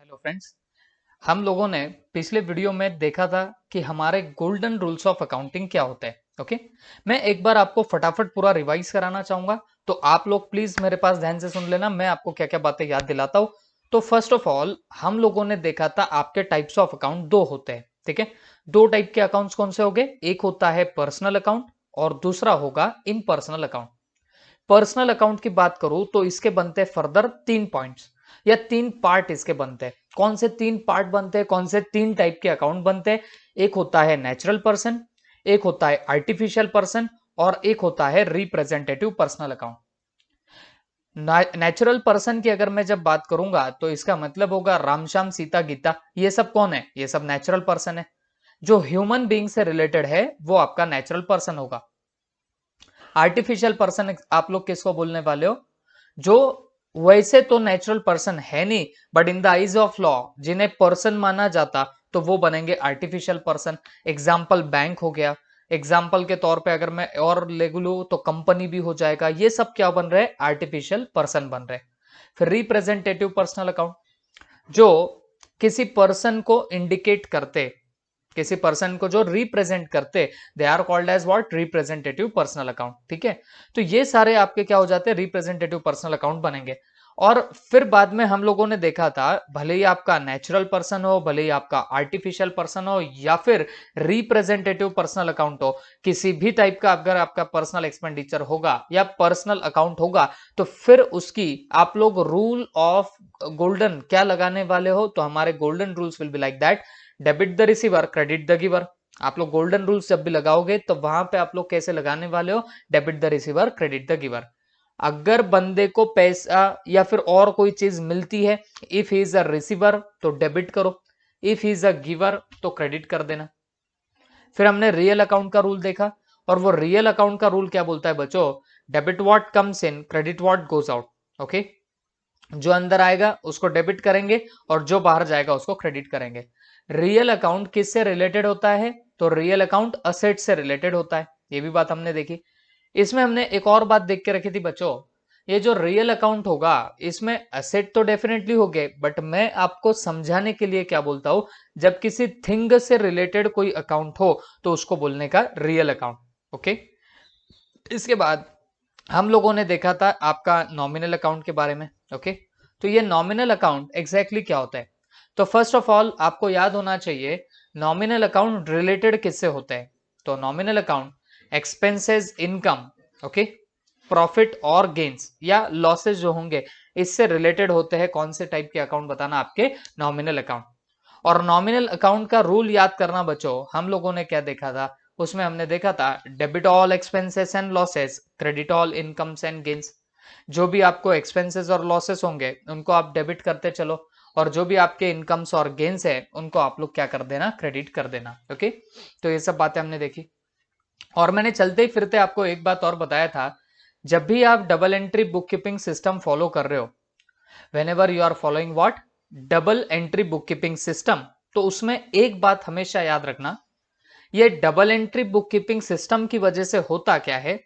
Hello friends. हम लोगों ने पिछले वीडियो में देखा था कि हमारे गोल्डन रूल्स ऑफ अकाउंटिंग क्या होते हैं। ओके, मैं एक बार आपको फटाफट पूरा रिवाइज कराना चाहूंगा, तो आप लोग प्लीज मेरे पास ध्यान से सुन लेना। मैं आपको क्या क्या बातें याद दिलाता हूं। तो फर्स्ट ऑफ ऑल हम लोगों ने देखा था आपके टाइप्स ऑफ अकाउंट दो होते हैं। ठीक है, दो टाइप के अकाउंट्स कौन से हो गए? एक होता है पर्सनल अकाउंट और दूसरा होगा इम्पर्सनल अकाउंट। पर्सनल अकाउंट की बात करूं तो इसके बनते हैं फर्दर 3 पॉइंट्स या 3 पार्ट इसके बनते हैं। कौन से 3 पार्ट बनते हैं, कौन से 3 टाइप के अकाउंट बनते हैं? एक होता है नेचुरल पर्सन, एक होता है आर्टिफिशियल पर्सन और एक होता है representative personal account. Natural person की अगर मैं जब बात करूंगा तो इसका मतलब होगा रामश्याम सीता गीता, ये सब कौन है? ये सब नेचुरल पर्सन है। जो ह्यूमन बीइंग से रिलेटेड है वो आपका नेचुरल पर्सन होगा। आर्टिफिशियल पर्सन आप लोग किसको बोलने वाले हो? जो वैसे तो नेचुरल पर्सन है नहीं, but in the eyes of law जिन्हें पर्सन माना जाता तो वो बनेंगे आर्टिफिशियल पर्सन। एग्जाम्पल बैंक हो गया। एग्जाम्पल के तौर पे अगर मैं और ले लूं तो कंपनी भी हो जाएगा। ये सब क्या बन रहे? आर्टिफिशियल पर्सन बन रहे। फिर रिप्रेजेंटेटिव पर्सनल अकाउंट, जो किसी पर्सन को इंडिकेट करते, किसी पर्सन को जो रिप्रेजेंट करते, they are called as what? Representative personal account. ठीक है, तो ये सारे आपके क्या हो जाते हैं? रिप्रेजेंटेटिव पर्सनल अकाउंट बनेंगे। और फिर बाद में हम लोगों ने देखा था, भले ही आपका नेचुरल पर्सन हो, भले ही आपका आर्टिफिशियल पर्सन हो या फिर रिप्रेजेंटेटिव पर्सनल अकाउंट हो, किसी भी टाइप का अगर आपका पर्सनल एक्सपेंडिचर होगा या पर्सनल अकाउंट होगा तो फिर उसकी आप लोग रूल ऑफ गोल्डन क्या लगाने वाले हो? तो हमारे golden rules will be like that: debit the receiver, credit the giver. आप लोग गोल्डन रूल्स जब भी लगाओगे तो वहां पे आप लोग कैसे लगाने वाले हो? Debit the receiver, credit the giver. अगर बंदे को पैसा या फिर और कोई चीज मिलती है, if he is a receiver तो डेबिट करो, if he is a giver तो क्रेडिट कर देना। फिर हमने रियल अकाउंट का रूल देखा, और वो रियल अकाउंट का रूल क्या बोलता है बच्चों? Debit what comes in, credit what goes out. Okay, जो अंदर आएगा उसको डेबिट करेंगे और जो बाहर जाएगा उसको क्रेडिट करेंगे। रियल अकाउंट किससे रिलेटेड होता है? तो रियल अकाउंट असेट से रिलेटेड होता है। ये भी बात हमने देखी। इसमें हमने एक और बात देख के रखी थी बच्चों, ये जो रियल अकाउंट होगा इसमें असेट तो डेफिनेटली हो गए, बट मैं आपको समझाने के लिए क्या बोलता हूं, जब किसी थिंग से रिलेटेड कोई अकाउंट हो तो उसको बोलने का रियल अकाउंट। ओके, इसके बाद हम लोगों ने देखा था आपका नॉमिनल अकाउंट के बारे में। ओके, तो ये नॉमिनल अकाउंट एग्जैक्टली क्या होता है? तो फर्स्ट ऑफ ऑल आपको याद होना चाहिए नॉमिनल अकाउंट रिलेटेड किससे होते हैं। तो nominal account expenses, income, okay, profit और गेन्स या लॉसेस जो होंगे इससे रिलेटेड होते हैं। कौन से टाइप के अकाउंट बताना? आपके नॉमिनल अकाउंट। और नॉमिनल अकाउंट का रूल याद करना बच्चों, हम लोगों ने क्या देखा था? उसमें हमने देखा था debit all expenses and losses, credit all incomes and gains. जो भी आपको एक्सपेंसेस और लॉसेस होंगे उनको आप डेबिट करते चलो, और जो भी आपके इनकम्स और गेन्स है उनको आप लोग क्या कर देना? क्रेडिट कर देना। ओके, तो ये सब बातें हमने देखी। और मैंने चलते ही फिरते आपको एक बात और बताया था, जब भी आप double entry book keeping system follow कर रहे हो, whenever you are following what? Double entry book keeping system, तो उसमें एक बात हमेशा याद रखना, ये double entry book keeping system की वजह से होता क्या है,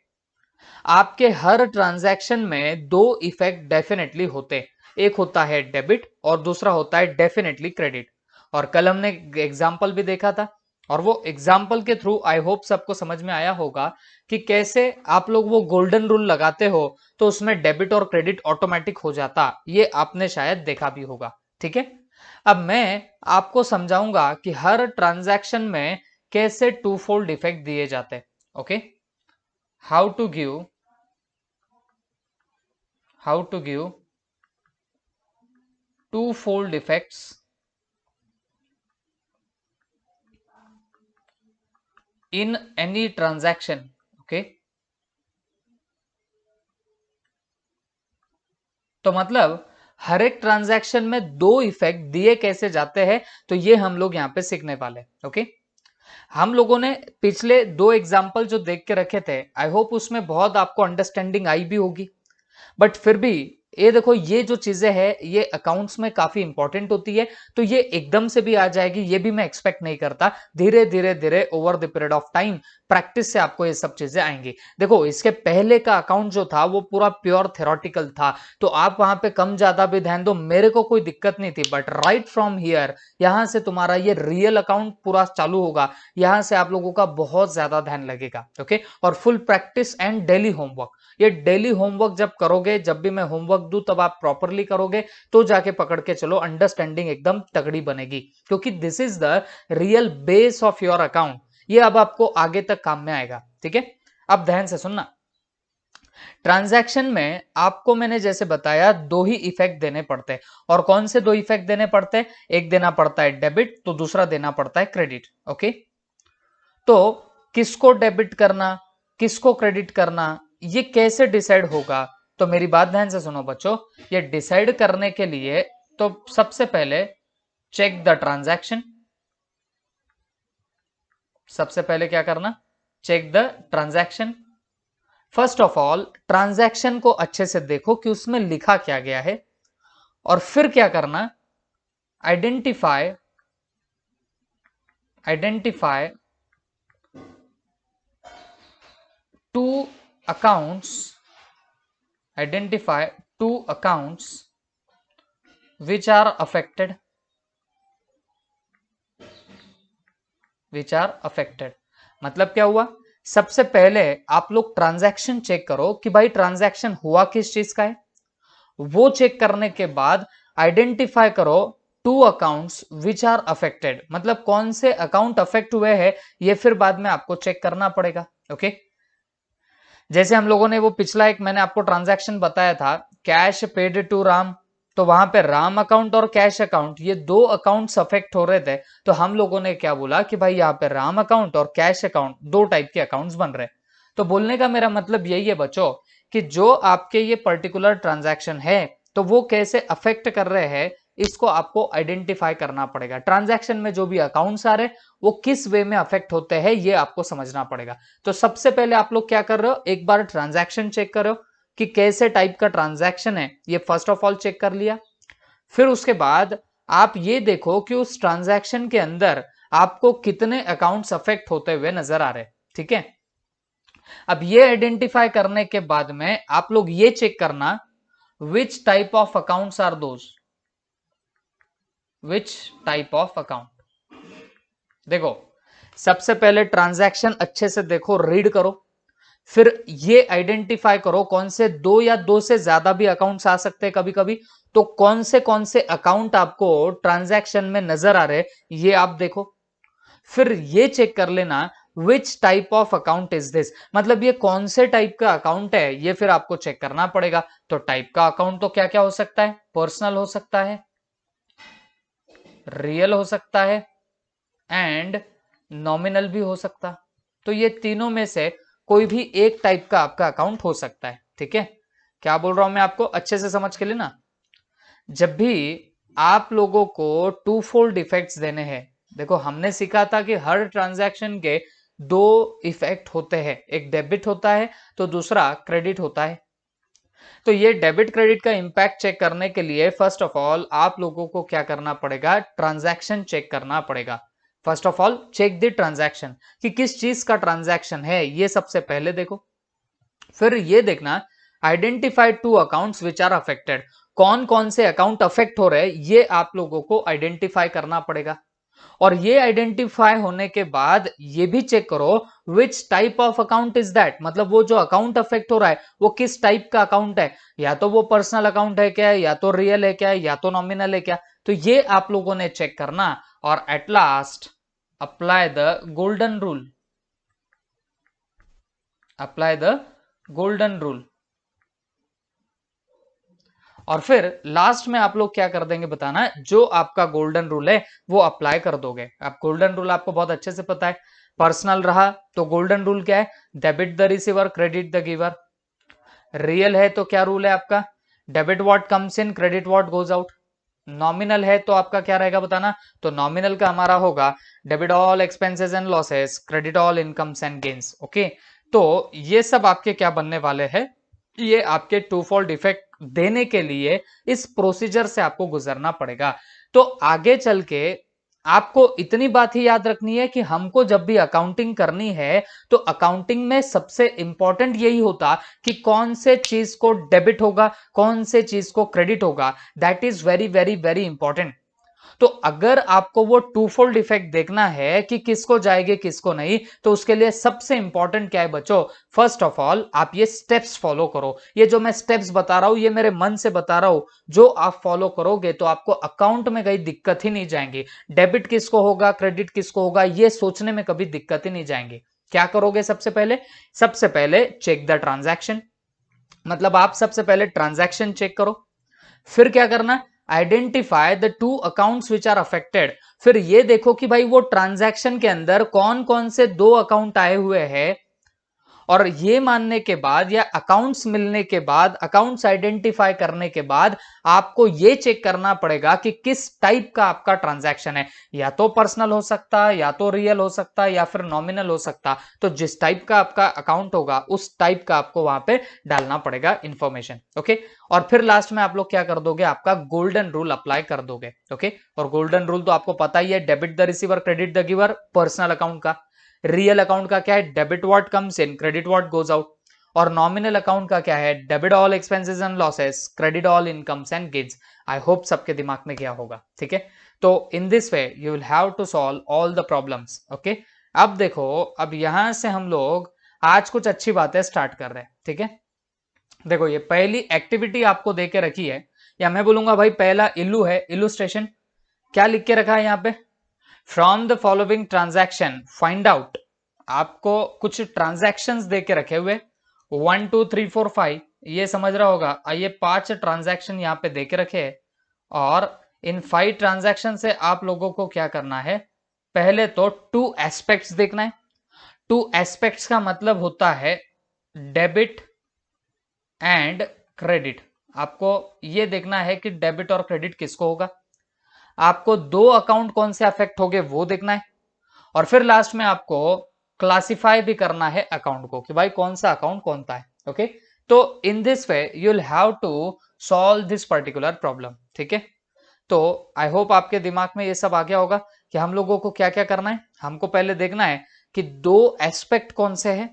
आपके हर ट्रांजैक्शन में दो इफेक्ट डेफिनेटली होते, एक होता है डेबिट और दूसरा होता है डेफिनेटली क्रेडिट। और कल हमने एग्जाम्पल भी देखा था, और वो एग्जाम्पल के थ्रू आई होप सबको समझ में आया होगा कि कैसे आप लोग वो गोल्डन रूल लगाते हो तो उसमें डेबिट और क्रेडिट ऑटोमेटिक हो जाता। ये आपने शायद देखा भी होगा। ठीक है, अब मैं आपको समझाऊंगा कि हर ट्रांजैक्शन में कैसे टू फोल्ड इफेक्ट दिए जाते। Okay, how to give how to give two-fold effects in any transaction. Okay, तो मतलब हर एक ट्रांजैक्शन में दो इफेक्ट दिए कैसे जाते हैं, तो ये हम लोग यहां पे सीखने वाले। ओके, हम लोगों ने पिछले दो एग्जाम्पल जो देख के रखे थे, आई होप उसमें बहुत आपको अंडरस्टैंडिंग आई भी होगी, बट फिर भी ये देखो, ये जो चीजें हैं ये अकाउंट्स में काफी इंपॉर्टेंट होती है, तो ये एकदम से भी आ जाएगी ये भी मैं एक्सपेक्ट नहीं करता। धीरे धीरे धीरे over the period of time practice से आपको ये सब चीजें आएंगी। देखो, इसके पहले का अकाउंट जो था वो पूरा प्योर थ्योरेटिकल था, तो आप वहां पे कम ज्यादा भी ध्यान दो, मेरे को कोई दिक्कत नहीं थी। बट राइट फ्रॉम हियर, यहां से तुम्हारा ये रियल अकाउंट पूरा चालू होगा, यहां से आप लोगों का बहुत ज्यादा ध्यान लगेगा। ओके, और full practice and daily homework. ये डेली होमवर्क जब करोगे, जब भी मैं होमवर्क दूं तब आप प्रॉपरली करोगे, तो जाके पकड़ के चलो, अंडरस्टैंडिंग एकदम तगड़ी बनेगी, क्योंकि this is the real base of your account. ये अब आपको आगे तक काम में आएगा। ठीक है, अब ध्यान से सुनना। ट्रांजैक्शन में आपको मैंने जैसे बताया दो ही इफेक्ट देने पड़ते हैं। और कौन से दो इफेक्ट देने पड़ते हैं? एक देना पड़ता है डेबिट, तो दूसरा देना पड़ता है क्रेडिट। ओके, तो किसको डेबिट करना, किसको क्रेडिट करना, ये कैसे डिसाइड होगा? तो मेरी बात ध्यान से सुनो बच्चों, ये डिसाइड करने के लिए तो सबसे पहले चेक द ट्रांजैक्शन। सबसे पहले क्या करना? Check the transaction. First of all transaction को अच्छे से देखो कि उसमें लिखा क्या गया है, और फिर क्या करना? Identify two accounts identify two accounts which are affected मतलब क्या हुआ? सबसे पहले आप लोग ट्रांजैक्शन चेक करो कि भाई ट्रांजैक्शन हुआ किस चीज का है। वो चेक करने के बाद आइडेंटिफाई करो two accounts which are affected, मतलब कौन से अकाउंट अफेक्ट हुए हैं, ये फिर बाद में आपको चेक करना पड़ेगा। ओके, जैसे हम लोगों ने वो पिछला एक मैंने आपको ट्रांजैक्शन बताया था, कैश पेड टू राम, तो वहां पे राम अकाउंट और कैश अकाउंट ये दो अकाउंट्स अफेक्ट हो रहे थे। तो हम लोगों ने क्या बोला कि भाई यहाँ पे राम अकाउंट और कैश अकाउंट दो टाइप के अकाउंट्स बन रहे। तो बोलने का मेरा मतलब यही है बच्चों कि जो आपके ये पर्टिकुलर ट्रांजैक्शन है तो वो कैसे अफेक्ट कर रहे हैं, इसको आपको आइडेंटिफाई करना पड़ेगा। ट्रांजैक्शन में जो भी अकाउंट्स आ रहे वो किस वे में अफेक्ट होते हैं ये आपको समझना पड़ेगा। तो सबसे पहले आप लोग क्या कर रहे हो, एक बार ट्रांजैक्शन चेक करो कि कैसे टाइप का ट्रांजैक्शन है, ये फर्स्ट ऑफ ऑल चेक कर लिया। फिर उसके बाद आप ये देखो कि उस ट्रांजैक्शन के अंदर आपको कितने अकाउंट्स अफेक्ट होते हुए नजर आ रहे। ठीक है, अब ये आइडेंटिफाई करने के बाद में आप लोग ये चेक करना which type of accounts are those, which type of account. देखो, सबसे पहले ट्रांजैक्शन अच्छे से देखो, रीड करो, फिर ये आइडेंटिफाई करो कौन से दो या दो से ज्यादा भी अकाउंट्स आ सकते हैं कभी कभी, तो कौन से अकाउंट आपको ट्रांजैक्शन में नजर आ रहे ये आप देखो। फिर ये चेक कर लेना विच type of account is this, मतलब ये कौन से टाइप का अकाउंट है ये फिर आपको चेक करना पड़ेगा। तो टाइप का अकाउंट तो क्या क्या हो सकता है? पर्सनल हो सकता है, रियल हो सकता है, एंड नॉमिनल भी हो सकता। तो ये तीनों में से कोई भी एक टाइप का आपका अकाउंट हो सकता है। ठीक है, क्या बोल रहा हूं मैं आपको अच्छे से समझ के लेना। जब भी आप लोगों को टू फोल्ड इफेक्ट्स देने हैं, देखो हमने सीखा था कि हर ट्रांजैक्शन के दो इफेक्ट होते हैं, एक डेबिट होता है तो दूसरा क्रेडिट होता है। तो ये डेबिट क्रेडिट का इंपैक्ट चेक करने के लिए फर्स्ट ऑफ ऑल आप लोगों को क्या करना पड़ेगा? ट्रांजैक्शन चेक करना पड़ेगा। First of all check the transaction कि किस चीज का ट्रांजैक्शन है, ये सबसे पहले देखो। फिर ये देखना identify two accounts which are affected, कौन कौन से अकाउंट अफेक्ट हो रहे हैं ये आप लोगों को आइडेंटिफाई करना पड़ेगा। और ये आइडेंटिफाई होने के बाद ये भी चेक करो विच type of account is that, मतलब वो जो अकाउंट अफेक्ट हो रहा है वो किस टाइप का अकाउंट है, या तो वो पर्सनल अकाउंट है क्या, या तो रियल है क्या, या तो नॉमिनल है क्या। तो ये आप लोगों ने चेक करना, और at last apply the golden rule, apply the golden rule. और फिर लास्ट में आप लोग क्या कर देंगे बताना, जो आपका गोल्डन रूल है वो अप्लाई कर दोगे। आप गोल्डन रूल आपको बहुत अच्छे से पता है, पर्सनल रहा तो गोल्डन रूल क्या है? Debit the receiver, credit the giver. Real है तो क्या रूल है आपका? Debit what comes in, credit what goes out. Nominal है तो आपका क्या रहेगा बताना, तो नॉमिनल का हमारा होगा debit all expenses and losses, credit all incomes and gains. Okay, तो ये सब आपके क्या बनने वाले हैं? ये आपके टू फोल्ड इफेक्ट देने के लिए इस प्रोसीजर से आपको गुजरना पड़ेगा। तो आगे चल के आपको इतनी बात ही याद रखनी है कि हमको जब भी अकाउंटिंग करनी है तो अकाउंटिंग में सबसे इंपॉर्टेंट यही होता कि कौन से चीज को डेबिट होगा, कौन से चीज को क्रेडिट होगा। That is very very very important. तो अगर आपको वो टू फोल्ड इफेक्ट देखना है कि किसको जाएगी किसको नहीं, तो उसके लिए सबसे इंपॉर्टेंट क्या है बच्चों, फर्स्ट ऑफ ऑल आप ये स्टेप्स फॉलो करो। ये जो मैं स्टेप्स बता रहा हूं ये मेरे मन से बता रहा हूं, जो आप फॉलो करोगे तो आपको अकाउंट में कहीं दिक्कत ही नहीं जाएंगी। डेबिट किसको होगा, क्रेडिट किसको होगा, ये सोचने में कभी दिक्कत ही नहीं जाएंगी। क्या करोगे सबसे पहले चेक द ट्रांजैक्शन, मतलब आप सबसे पहले ट्रांजैक्शन चेक करो। फिर क्या करना, identify the two accounts which are affected. फिर ये देखो कि भाई वो ट्रांजैक्शन के अंदर कौन कौन से दो अकाउंट आए हुए हैं, और ये मानने के बाद या अकाउंट्स मिलने के बाद, अकाउंट्स आइडेंटिफाई करने के बाद आपको ये चेक करना पड़ेगा कि किस टाइप का आपका ट्रांजैक्शन है। या तो पर्सनल हो सकता है, या तो रियल हो सकता है, या फिर नॉमिनल हो सकता। तो जिस टाइप का आपका अकाउंट होगा उस टाइप का आपको वहां पे डालना पड़ेगा इंफॉर्मेशन। ओके, और फिर लास्ट में आप लोग क्या कर दोगे, आपका गोल्डन रूल अप्लाई कर दोगे। ओके, और गोल्डन रूल तो आपको पता ही है, debit the receiver credit the giver, personal account का। रियल अकाउंट का क्या है, debit what comes in credit what goes out. और नॉमिनल अकाउंट का क्या है, debit all expenses and losses credit all incomes and gains. I hope सबके दिमाग में क्या होगा। ठीक है, तो in this way you will have to solve all the problems. Okay, अब देखो, अब यहां से हम लोग आज कुछ अच्छी बातें स्टार्ट कर रहे हैं। ठीक है, देखो ये पहली एक्टिविटी आपको दे के रखी है, या मैं बोलूंगा भाई पहला इल्लू है, इलुस्ट्रेशन। क्या लिख के रखा है यहाँ पे, from the following transaction find out. आपको कुछ ट्रांजैक्शंस दे के रखे हुए 1 2 3 4 5, ये समझ रहा होगा। ये 5 ट्रांजैक्शन यहाँ पे दे के रखे हैं, और इन 5 ट्रांजैक्शन से आप लोगों को क्या करना है, पहले तो 2 एस्पेक्ट्स देखना है। 2 एस्पेक्ट्स का मतलब होता है डेबिट एंड क्रेडिट। आपको ये देखना है कि डेबिट और क्रेडिट किसको होगा, आपको दो अकाउंट कौन से अफेक्ट होंगे वो देखना है, और फिर लास्ट में आपको क्लासिफाई भी करना है अकाउंट को कि भाई कौन सा अकाउंट कौन सा है। ओके, तो in this way you will have to solve this particular problem. ठीक है, तो आई होप आपके दिमाग में ये सब आ गया होगा कि हम लोगों को क्या क्या करना है। हमको पहले देखना है कि दो एस्पेक्ट कौन से हैं,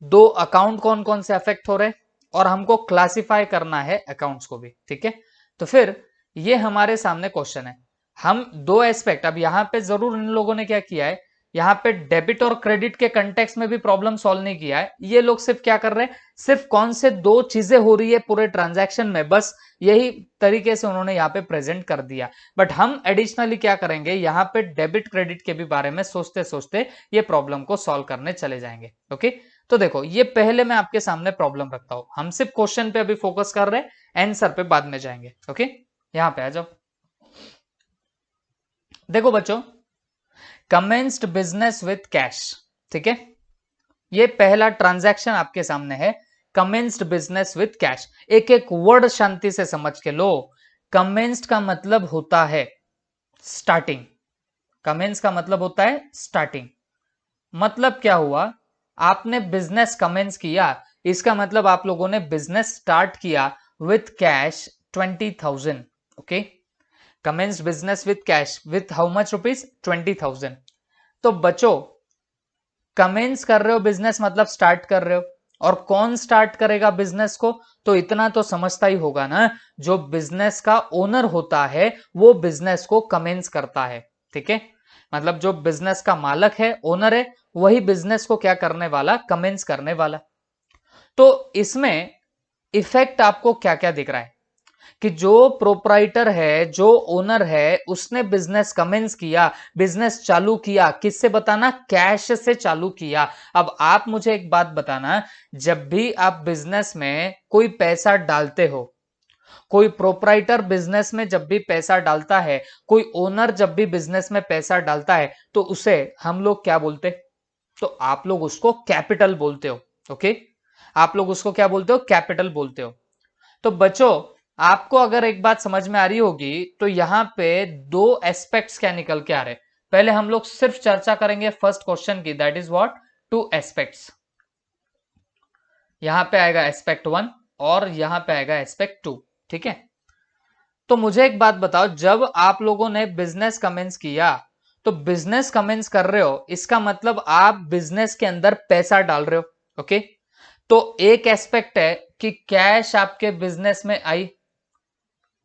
दो अकाउंट कौन कौन से अफेक्ट हो रहे हैं, और हमको क्लासिफाई करना है अकाउंट्स को भी। ठीक है, तो फिर ये हमारे सामने क्वेश्चन है। हम दो एस्पेक्ट, अब यहां पे जरूर इन लोगों ने क्या किया है, यहाँ पे डेबिट और क्रेडिट के कंटेक्स्ट में भी प्रॉब्लम सॉल्व नहीं किया है। ये लोग सिर्फ क्या कर रहे हैं, सिर्फ कौन से दो चीजें हो रही है पूरे ट्रांजैक्शन में, बस यही तरीके से उन्होंने यहाँ पे प्रेजेंट कर दिया। बट हम एडिशनली क्या करेंगे, यहाँ पे डेबिट क्रेडिट के भी बारे में सोचते सोचते ये प्रॉब्लम को सॉल्व करने चले जाएंगे। ओके, तो देखो ये पहले मैं आपके सामने प्रॉब्लम रखता हूं, हम सिर्फ क्वेश्चन पे अभी फोकस कर रहे हैं, आंसर पे बाद में जाएंगे। ओके, यहां पे आ जाओ। देखो बच्चों, कमेंस्ड बिजनेस विथ कैश। ठीक है, ये पहला ट्रांजैक्शन आपके सामने है, कमेंस्ड बिजनेस विथ कैश। एक एक वर्ड शांति से समझ के लो। कमेंस्ड का मतलब होता है स्टार्टिंग, कमेंस का मतलब होता है स्टार्टिंग। मतलब क्या हुआ, आपने बिजनेस कमेंस किया, इसका मतलब आप लोगों ने बिजनेस स्टार्ट किया with cash 20,000। Okay, commence business with cash with how much rupees, 20,000। तो बच्चों, कमेंस कर रहे हो बिजनेस मतलब स्टार्ट कर रहे हो, और कौन स्टार्ट करेगा बिजनेस को, तो इतना तो समझता ही होगा ना, जो बिजनेस का ओनर होता है वो बिजनेस को कमेंस करता है। ठीक है, मतलब जो बिजनेस का मालक है, ओनर है, वही बिजनेस को क्या करने वाला, कमेंस करने वाला। तो इसमें इफेक्ट आपको क्या क्या दिख रहा है कि जो प्रोप्राइटर है, जो ओनर है, उसने बिजनेस कमेंस किया, बिजनेस चालू किया, किससे बताना, कैश से चालू किया। अब आप मुझे एक बात बताना, जब भी आप बिजनेस में कोई पैसा डालते हो, कोई प्रोप्राइटर बिजनेस में जब भी पैसा डालता है, कोई ओनर जब भी बिजनेस में पैसा डालता है, तो उसे हम लोग क्या बोलते, तो आप लोग उसको कैपिटल बोलते हो। ओके, आप लोग उसको क्या बोलते हो, कैपिटल बोलते हो। तो बच्चों, आपको अगर एक बात समझ में आ रही होगी, तो यहां पे दो एस्पेक्ट्स क्या निकल के आ रहे। पहले हम लोग सिर्फ चर्चा करेंगे फर्स्ट क्वेश्चन की, that is what, two aspects. यहां पे आएगा एस्पेक्ट 1 और यहां पे आएगा एस्पेक्ट 2। ठीक है, तो मुझे एक बात बताओ, जब आप लोगों ने बिजनेस कमेंस किया तो बिजनेस कमेंस कर रहे हो, इसका मतलब आप बिजनेस के अंदर पैसा डाल रहे हो। ओके, तो एक एस्पेक्ट है कि कैश आपके बिजनेस में आई,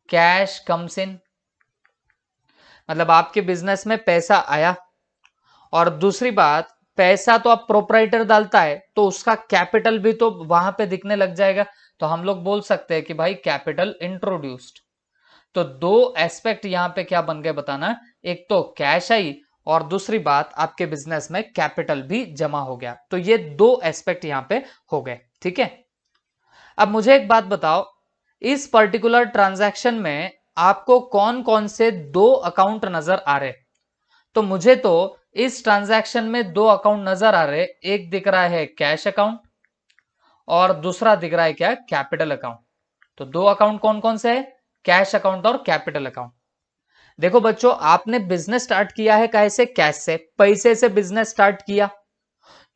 कैश कम्स इन, मतलब आपके बिजनेस में पैसा आया। और दूसरी बात, पैसा तो आप प्रोपराइटर डालता है तो उसका कैपिटल भी तो वहां पे दिखने लग जाएगा, तो हम लोग बोल सकते हैं कि भाई कैपिटल इंट्रोड्यूस्ड। तो दो एस्पेक्ट यहां पे क्या बन गए बताना, एक तो कैश आई और दूसरी बात आपके बिजनेस में कैपिटल भी जमा हो गया। तो ये दो एस्पेक्ट यहां पे हो गए। ठीक है, अब मुझे एक बात बताओ, इस पर्टिकुलर ट्रांजैक्शन में आपको कौन कौन से दो अकाउंट नजर आ रहे? तो मुझे तो इस ट्रांजैक्शन में दो अकाउंट नजर आ रहे, एक दिख रहा है कैश अकाउंट और दूसरा दिख रहा है क्या, कैपिटल अकाउंट। तो दो अकाउंट कौन कौन से है, कैश अकाउंट और कैपिटल अकाउंट। देखो बच्चों, आपने बिजनेस स्टार्ट किया है कैसे, कैश से, पैसे से बिजनेस स्टार्ट किया।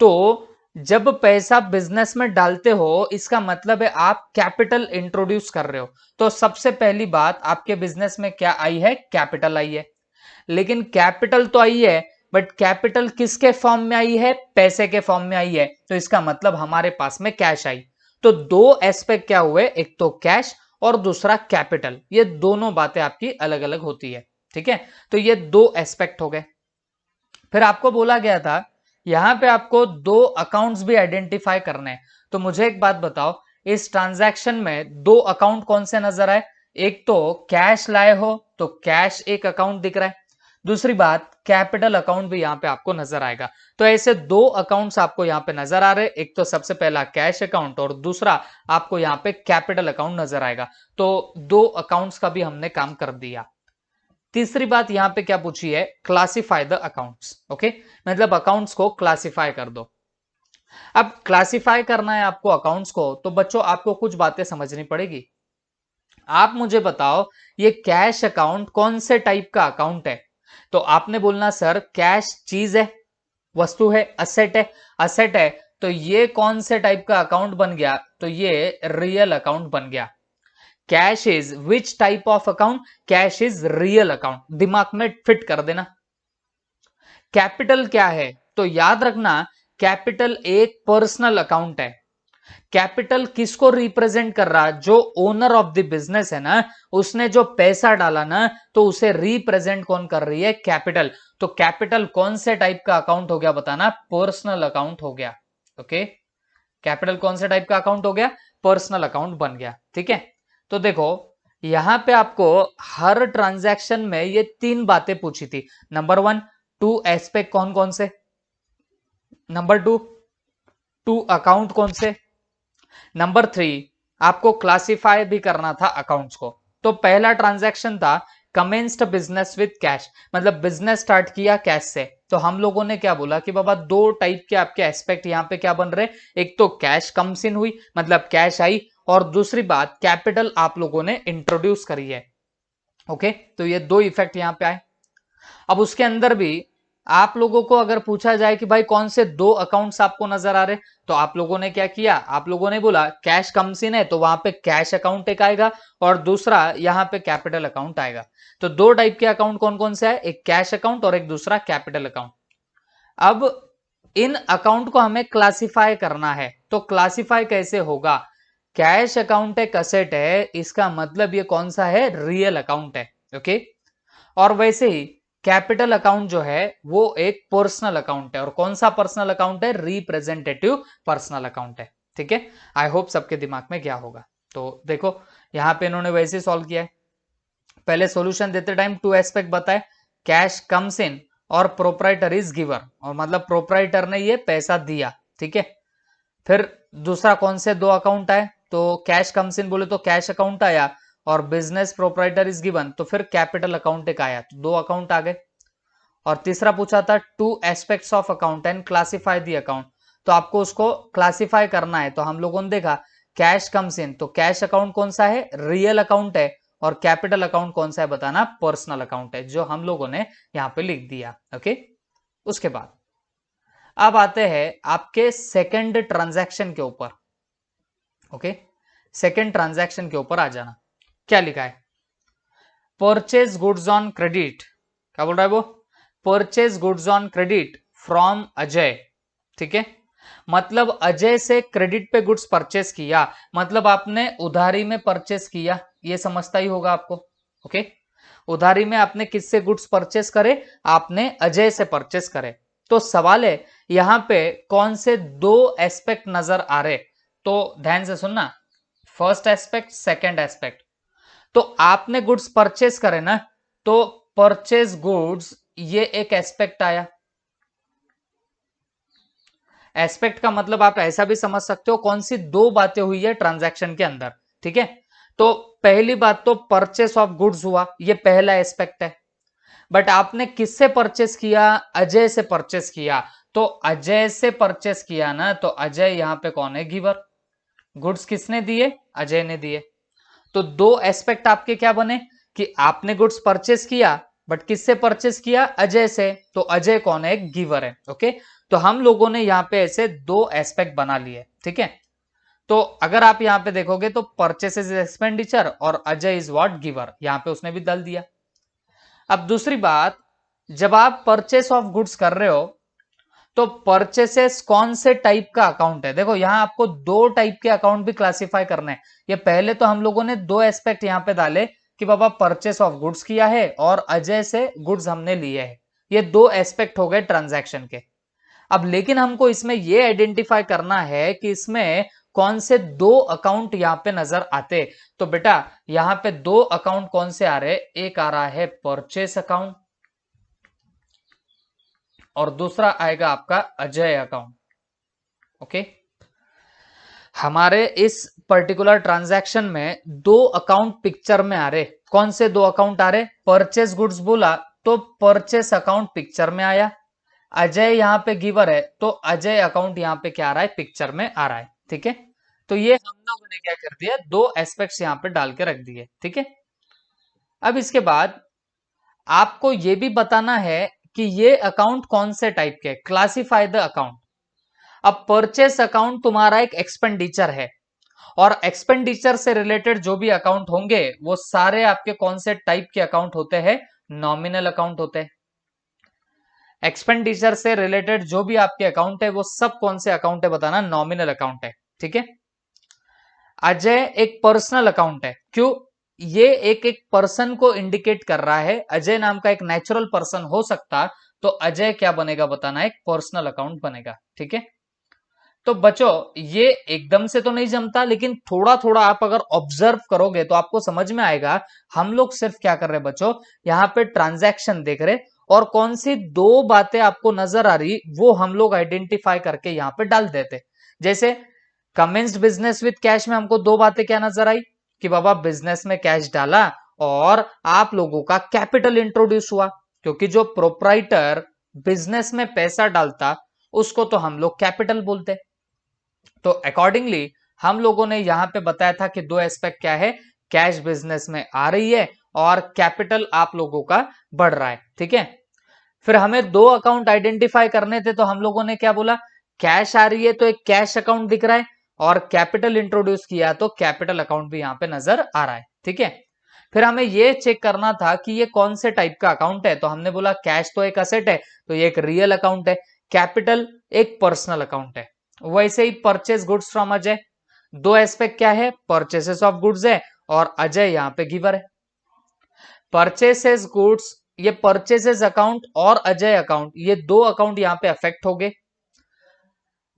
तो जब पैसा बिजनेस में डालते हो इसका मतलब है आप कैपिटल इंट्रोड्यूस कर रहे हो। तो सबसे पहली बात, आपके बिजनेस में क्या आई है, कैपिटल आई है। लेकिन कैपिटल तो आई है, बट कैपिटल किसके फॉर्म में आई है, पैसे के फॉर्म में आई है। तो इसका मतलब हमारे पास में कैश आई। तो दो एस्पेक्ट क्या हुए, एक तो कैश और दूसरा कैपिटल, ये दोनों बातें आपकी अलग अलग होती है। ठीक है, तो ये दो एस्पेक्ट हो गए। फिर आपको बोला गया था यहां पे आपको दो अकाउंट्स भी आइडेंटिफाई करने हैं। तो मुझे एक बात बताओ, इस ट्रांजैक्शन में दो अकाउंट कौन से नजर आए, एक तो कैश लाए हो तो कैश एक अकाउंट दिख रहा है, दूसरी बात कैपिटल अकाउंट भी यहां पे आपको नजर आएगा। तो ऐसे दो अकाउंट्स आपको यहां पे नजर आ रहे, एक तो सबसे पहला कैश अकाउंट और दूसरा आपको यहां पे कैपिटल अकाउंट नजर आएगा। तो दो अकाउंट्स का भी हमने काम कर दिया। तीसरी बात यहां पे क्या पूछी है, क्लासिफाई द अकाउंट्स। ओके, मतलब अकाउंट्स को क्लासिफाई कर दो। अब क्लासिफाई करना है आपको अकाउंट्स को, तो बच्चों आपको कुछ बातें समझनी पड़ेगी। आप मुझे बताओ, ये कैश अकाउंट कौन से टाइप का अकाउंट है? तो आपने बोलना सर कैश चीज है, वस्तु है, असेट है। असेट है तो ये कौन से टाइप का अकाउंट बन गया, तो ये रियल अकाउंट बन गया। Cash is which type of account, cash is real account, दिमाग में फिट कर देना। कैपिटल क्या है, तो याद रखना कैपिटल एक पर्सनल अकाउंट है। कैपिटल किसको रिप्रेजेंट कर रहा, जो ओनर ऑफ द बिजनेस है ना, उसने जो पैसा डाला ना, तो उसे रिप्रेजेंट कौन कर रही है, कैपिटल। तो कैपिटल कौन से टाइप का अकाउंट हो गया बताना, पर्सनल अकाउंट हो गया। ओके, कैपिटल कौन से टाइप का अकाउंट हो गया, पर्सनल अकाउंट बन गया। ठीक है, तो देखो यहां पे आपको हर ट्रांजैक्शन में ये तीन बातें पूछी थी। नंबर वन, टू एस्पेक्ट कौन कौन से, नंबर टू, टू अकाउंट कौन से, नंबर थ्री, आपको क्लासिफाई भी करना था अकाउंट्स को। तो पहला ट्रांजैक्शन था कमेंस्ड बिजनेस विद कैश, मतलब बिजनेस स्टार्ट किया कैश से। तो हम लोगों ने क्या बोला कि बाबा दो टाइप के आपके एस्पेक्ट यहां पे क्या बन रहे, एक तो कैश कम्स इन हुई, मतलब कैश आई, और दूसरी बात कैपिटल आप लोगों ने इंट्रोड्यूस करी है। ओके, तो ये दो इफेक्ट यहां पे आए। अब उसके अंदर भी आप लोगों को अगर पूछा जाए कि भाई कौन से दो अकाउंट्स आपको नजर आ रहे, तो आप लोगों ने क्या किया, आप लोगों ने बोला कैश कम्स इन है तो वहां पे कैश अकाउंट एक आएगा और दूसरा यहां पे कैपिटल अकाउंट आएगा। तो दो टाइप के अकाउंट कौन कौन से है, एक कैश अकाउंट और एक दूसरा कैपिटल अकाउंट। अब इन अकाउंट को हमें क्लासिफाई करना है, तो क्लासिफाई कैसे होगा, कैश अकाउंट एक असेट है, इसका मतलब ये कौन सा है, रियल अकाउंट है। ओके, और वैसे ही कैपिटल अकाउंट जो है वो एक पर्सनल अकाउंट है, और कौन सा पर्सनल अकाउंट है, रिप्रेजेंटेटिव पर्सनल अकाउंट है। ठीक है, आई होप सबके दिमाग में क्या होगा। तो देखो यहां पे इन्होंने वैसे सॉल्व किया है। पहले सॉल्यूशन देते टाइम टू एस्पेक्ट बताए, कैश कम्स इन और प्रोपराइटर इज गिवर, और मतलब प्रोपराइटर ने ये पैसा दिया। ठीक है, फिर दूसरा कौन से दो अकाउंट आए, तो कैश कम्स इन बोले तो कैश अकाउंट आया, और बिजनेस प्रोपराइटर इज गिवन तो फिर कैपिटल अकाउंट एक आया, तो दो अकाउंट आ गए। और तीसरा पूछा था two aspects of account and classify the account, तो आपको उसको क्लासिफाई करना है। तो हम लोगों ने देखा कैश कम्स इन, तो कैश अकाउंट कौन सा है, रियल अकाउंट है, और कैपिटल अकाउंट कौन सा है बताना, पर्सनल अकाउंट है, जो हम लोगों ने यहां पे लिख दिया। ओके, उसके बाद अब आते हैं आपके सेकंड ट्रांजैक्शन के ऊपर। ओके, सेकेंड ट्रांजैक्शन के ऊपर आ जाना। क्या लिखा है? Purchase goods on credit. क्या बोल रहा है वो? Purchase goods on credit from Ajay. ठीक है, मतलब अजय से क्रेडिट पे गुड्स परचेस किया, मतलब आपने उधारी में परचेस किया, ये समझता ही होगा आपको। ओके, उधारी में आपने किससे गुड्स परचेस करे? आपने अजय से परचेस करे। तो सवाल है यहां पे कौन से दो एस्पेक्ट नजर आ रहे? तो ध्यान से सुनना, फर्स्ट एस्पेक्ट, सेकेंड एस्पेक्ट। तो आपने गुड्स परचेस करे ना, तो परचेस गुड्स ये एक एस्पेक्ट आया। एस्पेक्ट का मतलब आप ऐसा भी समझ सकते हो कौन सी दो बातें हुई है ट्रांजैक्शन के अंदर। ठीक है, तो पहली बात तो परचेस ऑफ गुड्स हुआ, ये पहला एस्पेक्ट है। बट आपने किससे परचेस किया? अजय से परचेस किया। तो अजय से परचेस किया ना, तो अजय यहां पे कौन है? गिवर। गुड्स किसने दिए? अजय ने दिए। तो दो एस्पेक्ट आपके क्या बने कि आपने गुड्स परचेस किया, बट किससे परचेस किया? अजय से। तो अजय कौन है? एक गिवर है। ओके, तो हम लोगों ने यहां पे ऐसे दो एस्पेक्ट बना लिए। ठीक है, तो अगर आप यहां पे देखोगे तो परचेस इज एक्सपेंडिचर और अजय इज व्हाट? गिवर। यहां पे उसने भी डाल दिया। अब दूसरी बात, जब आप परचेस ऑफ गुड्स कर रहे हो तो परचेसेस कौन से टाइप का अकाउंट है? देखो यहां आपको दो टाइप के अकाउंट भी क्लासिफाई करने हैं। ये पहले तो हम लोगों ने दो एस्पेक्ट यहां पे डाले कि बाबा परचेस ऑफ गुड्स किया है और अजय से गुड्स हमने लिए हैं। ये दो एस्पेक्ट हो गए ट्रांजैक्शन के। अब लेकिन हमको इसमें ये आइडेंटिफाई करना है कि इसमें कौन से दो अकाउंट यहां पे नजर आते। तो बेटा यहां पे दो अकाउंट कौन से आ रहे? एक आ रहा है परचेस अकाउंट और दूसरा आएगा आपका अजय अकाउंट। ओके, हमारे इस पर्टिकुलर ट्रांजैक्शन में दो अकाउंट पिक्चर में आ रहे। कौन से दो अकाउंट आ रहे? परचेस गुड्स बोला तो परचेस अकाउंट पिक्चर में आया। अजय यहां पे गिवर है तो अजय अकाउंट यहां पे क्या आ रहा है? पिक्चर में आ रहा है। ठीक है, तो ये हम लोगों ने क्या कर दिया? दो एस्पेक्ट्स यहां पे डाल के रख दिए। ठीक है, अब इसके बाद आपको ये भी बताना है कि ये अकाउंट कौन से टाइप के? Classify the account. अब परचेस अकाउंट तुम्हारा एक एक्सपेंडिचर है और एक्सपेंडिचर से रिलेटेड जो भी अकाउंट होंगे वो सारे आपके कौन से टाइप के अकाउंट होते हैं? नॉमिनल अकाउंट होते हैं। एक्सपेंडिचर से रिलेटेड जो भी आपके अकाउंट है वो सब कौन से अकाउंट है? बताना। नॉमिनल अकाउंट है। ठीक है, अजय एक पर्सनल अकाउंट है। क्यों? ये एक एक पर्सन को इंडिकेट कर रहा है। अजय नाम का एक नेचुरल पर्सन हो सकता, तो अजय क्या बनेगा? बताना। एक पर्सनल अकाउंट बनेगा। ठीक है, तो बच्चों ये एकदम से तो नहीं जमता, लेकिन थोड़ा थोड़ा आप अगर ऑब्जर्व करोगे तो आपको समझ में आएगा। हम लोग सिर्फ क्या कर रहे हैं बच्चों? यहाँ पे ट्रांजैक्शन देख रहे और कौन सी दो बातें आपको नजर आ रही वो हम लोग आइडेंटिफाई करके यहाँ पे डाल देते। जैसे कमेंस्ड बिजनेस विद कैश में हमको दो बातें क्या नजर आई कि बाबा बिजनेस में कैश डाला और आप लोगों का कैपिटल इंट्रोड्यूस हुआ, क्योंकि जो प्रोप्राइटर बिजनेस में पैसा डालता उसको तो हम लोग कैपिटल बोलते। तो अकॉर्डिंगली हम लोगों ने यहां पे बताया था कि दो एस्पेक्ट क्या है? कैश बिजनेस में आ रही है और कैपिटल आप लोगों का बढ़ रहा है। ठीक है, फिर हमें दो अकाउंट आइडेंटिफाई करने थे तो हम लोगों ने क्या बोला? कैश आ रही है तो एक कैश अकाउंट दिख रहा है और कैपिटल इंट्रोड्यूस किया तो कैपिटल अकाउंट भी यहां पे नजर आ रहा है। ठीक है, फिर हमें ये चेक करना था कि ये कौन से टाइप का अकाउंट है। तो हमने बोला कैश तो एक असेट है तो ये एक रियल अकाउंट है, कैपिटल एक पर्सनल अकाउंट है। वैसे ही परचेस गुड्स फ्रॉम अजय, दो एस्पेक्ट क्या है? परचेसेस ऑफ गुड्स है और अजय यहाँ पे गिवर है। परचेसेस गुड्स, ये परचेसेस अकाउंट और अजय अकाउंट, ये दो अकाउंट यहाँ पे अफेक्ट हो गए।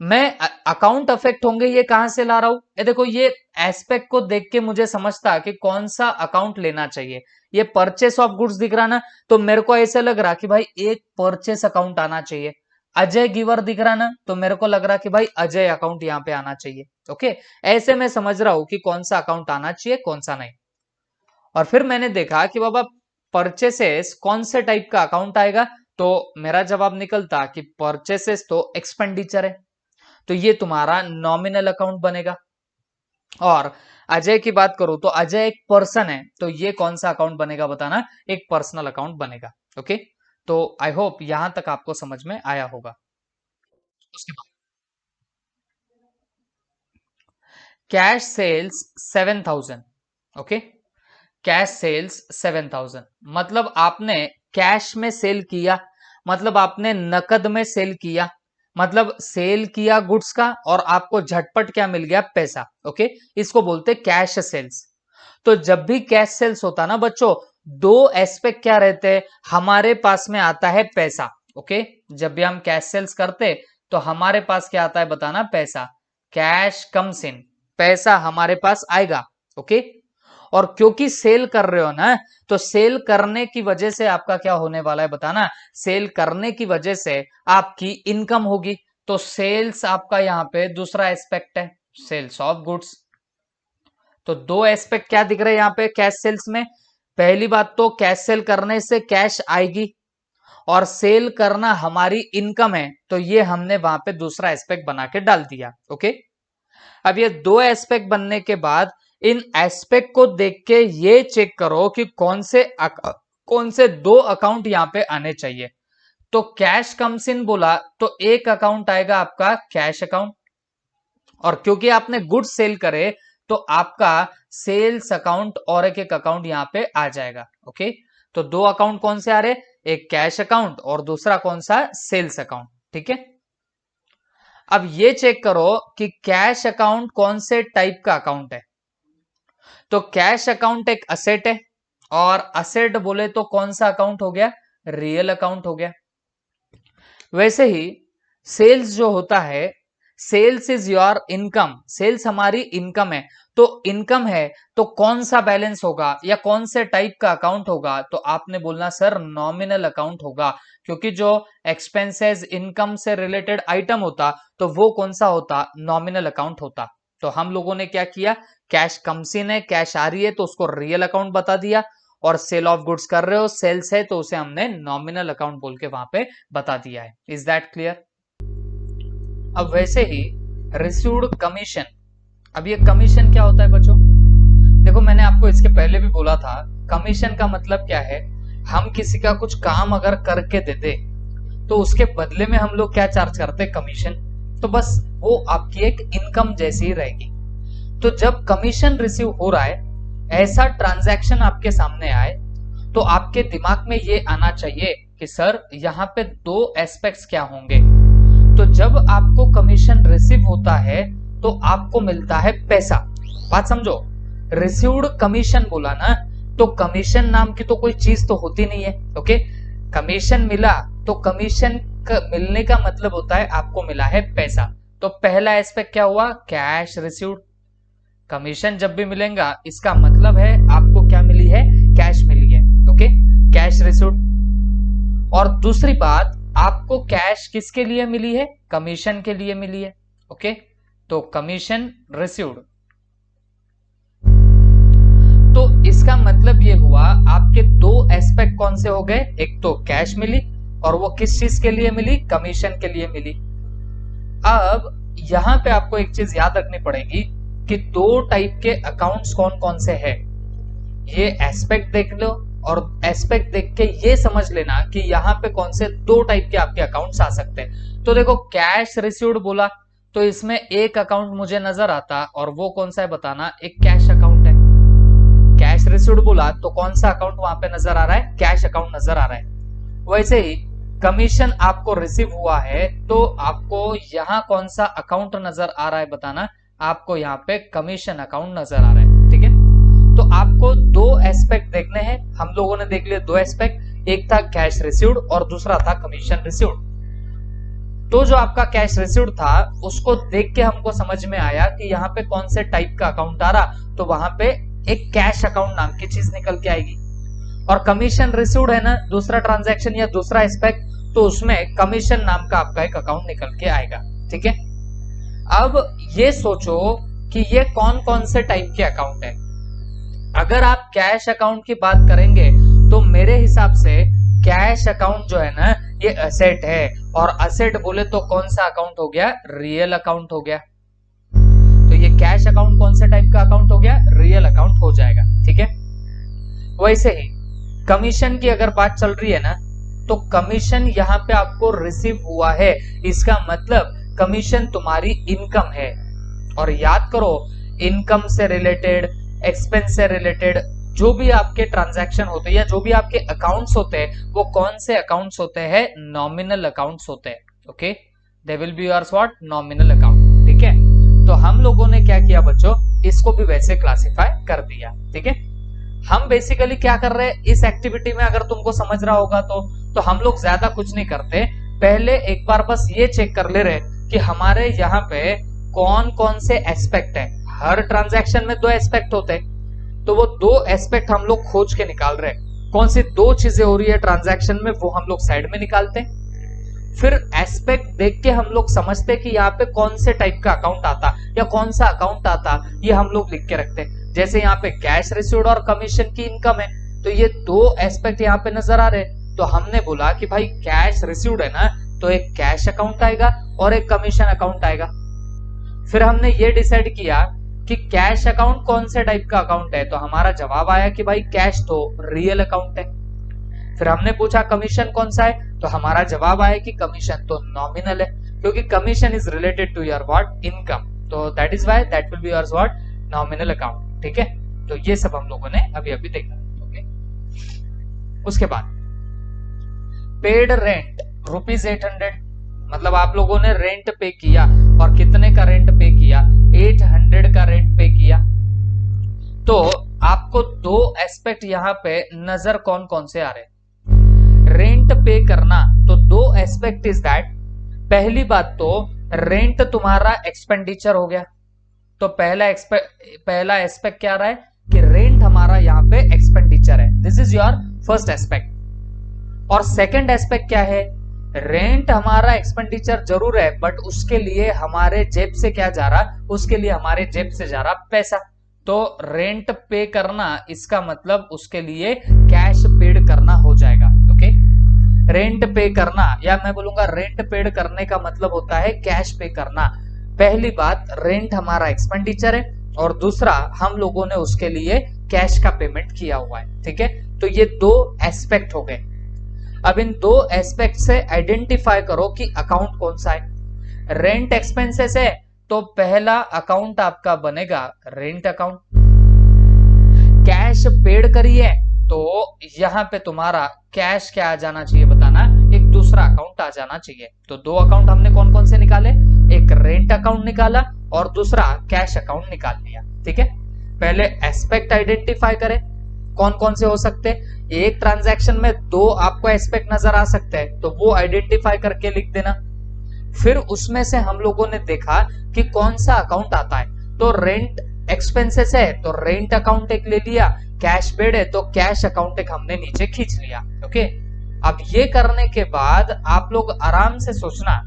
मैं अकाउंट अफेक्ट होंगे ये कहां से ला रहा हूं? ये देखो, ये एस्पेक्ट को देख के मुझे समझता कि कौन सा अकाउंट लेना चाहिए। ये परचेस ऑफ गुड्स दिख रहा ना, तो मेरे को ऐसे लग रहा कि भाई एक परचेस अकाउंट आना चाहिए। अजय गिवर दिख रहा ना, तो मेरे को लग रहा कि भाई अजय अकाउंट यहाँ पे आना चाहिए। ओके, ऐसे मैं समझ रहा हूं कि कौन सा अकाउंट आना चाहिए कौन सा नहीं। और फिर मैंने देखा कि बाबा परचेसेस कौन से टाइप का अकाउंट आएगा, तो मेरा जवाब निकलता कि परचेसेस तो एक्सपेंडिचर है, तो ये तुम्हारा नॉमिनल अकाउंट बनेगा। और अजय की बात करूं तो अजय एक पर्सन है, तो ये कौन सा अकाउंट बनेगा? बताना। एक पर्सनल अकाउंट बनेगा। ओके, तो आई होप यहां तक आपको समझ में आया होगा। उसके बाद cash sales 7,000, okay, cash sales 7,000 मतलब आपने कैश में सेल किया, मतलब आपने नकद में सेल किया, मतलब सेल किया गुड्स का और आपको झटपट क्या मिल गया, पैसा, ओके, इसको बोलते कैश सेल्स। तो जब भी कैश सेल्स होता ना बच्चों, दो एस्पेक्ट क्या रहते हैं, हमारे पास में आता है पैसा, ओके, जब भी हम कैश सेल्स करते तो हमारे पास क्या आता है बताना, पैसा, कैश कम्स इन, पैसा हमारे पास आएगा, ओके। और क्योंकि सेल कर रहे हो ना, तो सेल करने की वजह से आपका क्या होने वाला है बताना, सेल करने की वजह से आपकी इनकम होगी। तो सेल्स आपका यहाँ पे दूसरा एस्पेक्ट है, सेल्स ऑफ गुड्स। तो दो एस्पेक्ट क्या दिख रहे हैं यहाँ पे कैश सेल्स में, पहली बात तो कैश सेल करने से कैश आएगी और सेल करना हमारी इनकम है, तो ये हमने वहां पे दूसरा एस्पेक्ट बना के डाल दिया, ओके। अब ये दो एस्पेक्ट बनने के बाद इन एस्पेक्ट को देख के ये चेक करो कि कौन से दो अकाउंट यहां पे आने चाहिए। तो कैश कम्स इन बोला तो एक अकाउंट आएगा आपका कैश अकाउंट, और क्योंकि आपने गुड्स सेल करे तो आपका सेल्स अकाउंट और एक अकाउंट यहां पे आ जाएगा, ओके। तो दो अकाउंट कौन से आ रहे, एक कैश अकाउंट और दूसरा कौन सा, सेल्स अकाउंट, ठीक है। अब ये चेक करो कि कैश अकाउंट कौन से टाइप का अकाउंट है। तो कैश अकाउंट एक असेट है, और असेट बोले तो कौन सा अकाउंट हो गया, रियल अकाउंट हो गया। वैसे ही सेल्स जो होता है, sales is your income, sales हमारी इनकम है। तो इनकम है तो कौन सा बैलेंस होगा या कौन से टाइप का अकाउंट होगा, तो आपने बोलना सर नॉमिनल अकाउंट होगा, क्योंकि जो एक्सपेंसेस इनकम से रिलेटेड आइटम होता तो वो कौन सा होता, नॉमिनल अकाउंट होता। तो हम लोगों ने क्या किया, कैश कम्स इन है, कैश आ रही है तो उसको रियल अकाउंट बता दिया, और सेल ऑफ गुड्स कर रहे हो, सेल्स है तो उसे हमने नॉमिनल अकाउंट बोल के वहां पे बता दिया है। Is that clear. अब वैसे ही रिसीव्ड कमीशन, अब ये कमीशन क्या होता है बच्चों, देखो मैंने आपको इसके पहले भी बोला था, कमीशन का मतलब क्या है, हम किसी का कुछ काम अगर करके देते तो उसके बदले में हम लोग क्या चार्ज करते, कमीशन। तो बस वो आपकी एक इनकम जैसी ही रहेगी। तो जब कमीशन रिसीव हो रहा है, ऐसा ट्रांजैक्शन आपके सामने आए, तो आपके दिमाग में ये आना चाहिए कि सर यहाँ पे दो एस्पेक्ट्स क्या होंगे। तो जब आपको कमीशन रिसीव होता है तो आपको मिलता है पैसा, बात समझो, रिसीव्ड कमीशन बोला ना, तो कमीशन नाम की तो कोई चीज तो होती नहीं है, ओके। कमीशन मिला तो कमीशन मिलने का मतलब होता है आपको मिला है पैसा। तो पहला एस्पेक्ट क्या हुआ, कैश रिसीव्ड। कमीशन जब भी मिलेगा इसका मतलब है आपको क्या मिली है, कैश मिली है, ओके, कैश रिसीव्ड। और दूसरी बात, आपको कैश किसके लिए मिली है, कमीशन के लिए मिली है, ओके। तो कमीशन रिसीव्ड, तो इसका मतलब ये हुआ आपके दो एस्पेक्ट कौन से हो गए, एक तो कैश मिली और वो किस चीज के लिए मिली, कमीशन के लिए मिली। अब यहां पे आपको एक चीज याद रखनी पड़ेगी कि दो टाइप के अकाउंट्स कौन कौन से हैं। ये एस्पेक्ट देख लो और एस्पेक्ट देख के ये समझ लेना कि यहाँ पे कौन से दो टाइप के आपके अकाउंट्स आ सकते हैं। तो देखो कैश रिसीव्ड बोला तो इसमें एक अकाउंट मुझे नजर आता, और वो कौन सा है बताना, एक कैश अकाउंट है। कैश रिसीव्ड बोला तो कौन सा अकाउंट वहां पे नजर आ रहा है, कैश अकाउंट नजर आ रहा है। वैसे ही कमीशन आपको रिसीव हुआ है तो आपको यहाँ कौन सा अकाउंट नजर आ रहा है बताना, आपको यहाँ पे कमीशन अकाउंट नजर आ रहा है, ठीक है। तो आपको दो एस्पेक्ट देखने हैं, हम लोगों ने देख लिए दो एस्पेक्ट, एक था कैश रिसीव्ड और दूसरा था कमीशन रिसीव्ड। तो जो आपका कैश रिसीव्ड था उसको देख के हमको समझ में आया कि यहाँ पे कौन से टाइप का अकाउंट आ रहा, तो वहां पे एक कैश अकाउंट नाम की चीज निकल के आएगी। और कमीशन रिसीव्ड है ना, दूसरा ट्रांजैक्शन या दूसरा एस्पेक्ट, तो उसमें कमीशन नाम का आपका एक अकाउंट निकल के आएगा, ठीक है। अब ये सोचो कि ये कौन कौन से टाइप के अकाउंट है। अगर आप कैश अकाउंट की बात करेंगे तो मेरे हिसाब से कैश अकाउंट जो है ना ये असेट है, और असेट बोले तो कौन सा अकाउंट हो गया, रियल अकाउंट हो गया। तो ये कैश अकाउंट कौन से टाइप का अकाउंट हो गया, रियल अकाउंट हो जाएगा, ठीक है। वैसे ही कमीशन की अगर बात चल रही है ना, तो कमीशन यहाँ पे आपको रिसीव हुआ है, इसका मतलब कमीशन तुम्हारी इनकम है। और याद करो इनकम से रिलेटेड, एक्सपेंस से रिलेटेड जो भी आपके ट्रांजैक्शन होते हैं या जो भी आपके अकाउंट्स होते हैं वो कौन से अकाउंट्स होते हैं, नॉमिनल अकाउंट्स होते हैं। Okay, they will be yours what, nominal account. ठीक है, तो हम लोगों ने क्या किया बच्चों, इसको भी वैसे क्लासिफाई कर दिया। ठीक है, हम बेसिकली क्या कर रहे हैं इस एक्टिविटी में, अगर तुमको समझ रहा होगा तो हम लोग ज्यादा कुछ नहीं करते, पहले एक बार बस ये चेक कर ले रहे कि हमारे यहाँ पे कौन कौन से एस्पेक्ट है। हर ट्रांजैक्शन में 2 एस्पेक्ट होते हैं, तो वो 2 एस्पेक्ट हम लोग खोज के निकाल रहे हैं। कौन सी 2 चीजें हो रही है ट्रांजैक्शन में वो हम लोग साइड में निकालते हैं। फिर एस्पेक्ट देख के हम लोग समझते कि यहाँ पे कौन से टाइप का अकाउंट आता या कौन सा अकाउंट आता, ये हम लोग लिख के रखते हैं। जैसे यहाँ पे कैश रिसीव्ड और कमीशन की इनकम है, तो ये 2 एस्पेक्ट यहाँ पे नजर आ रहे हैं। तो हमने बोला कि भाई कैश रिसीव्ड है ना, तो एक कैश अकाउंट आएगा और एक कमीशन अकाउंट आएगा। फिर हमने ये डिसाइड किया कि कैश अकाउंट कौन से टाइप का अकाउंट है, तो हमारा जवाब आया कि भाई कैश तो रियल अकाउंट है। फिर हमने पूछा कमीशन कौन सा है, तो हमारा जवाब आया कि कमीशन तो नॉमिनल है, क्योंकि commission is related to your what, income, तो that is why that will be yours what, nominal account. ठीक है, तो ये सब हम लोगों ने अभी अभी देखा। ओके, उसके बाद पेड रेंट ₹800, मतलब आप लोगों ने रेंट पे किया, और कितने का रेंट पे किया, 800 का रेंट पे किया। तो आपको 2 एस्पेक्ट यहाँ पे नजर कौन कौन से आ रहे, रेंट पे करना, तो 2 एस्पेक्ट इज दैट, पहली बात तो रेंट तुम्हारा एक्सपेंडिचर हो गया, तो पहला एस्पेक्ट क्या रहा है कि रेंट हमारा यहाँ पे एक्सपेंडिचर है, this is your first aspect. और सेकंड एस्पेक्ट क्या है, रेंट हमारा एक्सपेंडिचर जरूर है, बट उसके लिए हमारे जेब से क्या जा रहा, उसके लिए हमारे जेब से जा रहा पैसा। तो रेंट पे करना इसका मतलब उसके लिए कैश पेड करना हो जाएगा। ओके, रेंट पे करना, या मैं बोलूंगा रेंट पेड करने का मतलब होता है कैश पे करना। पहली बात, रेंट हमारा एक्सपेंडिचर है, और दूसरा हम लोगों ने उसके लिए कैश का पेमेंट किया हुआ है। ठीक है, तो ये 2 एस्पेक्ट हो गए। अब इन 2 एस्पेक्ट से आइडेंटिफाई करो कि अकाउंट कौन सा है। रेंट एक्सपेंसेस है, तो पहला अकाउंट आपका बनेगा रेंट अकाउंट। कैश पेड करिए, तो यहां पे तुम्हारा कैश क्या आ जाना चाहिए बताना, एक दूसरा अकाउंट आ जाना चाहिए। तो 2 अकाउंट हमने कौन कौन से निकाले, एक रेंट अकाउंट निकाला और दूसरा कैश अकाउंट निकाल लिया। ठीक है, पहले एस्पेक्ट आइडेंटिफाई करें कौन कौन से हो सकते हैं। एक ट्रांजैक्शन में 2 आपको एस्पेक्ट नजर आ सकते हैं, तो वो आइडेंटिफाई करके लिख देना। फिर उसमें से हम लोगों ने देखा कि कौन सा अकाउंट आता है, तो रेंट एक्सपेंसेस है तो रेंट अकाउंट एक ले लिया, कैश पेड है तो कैश अकाउंट एक हमने नीचे खींच लिया। ओके, अब ये करने के बाद आप लोग आराम से सोचना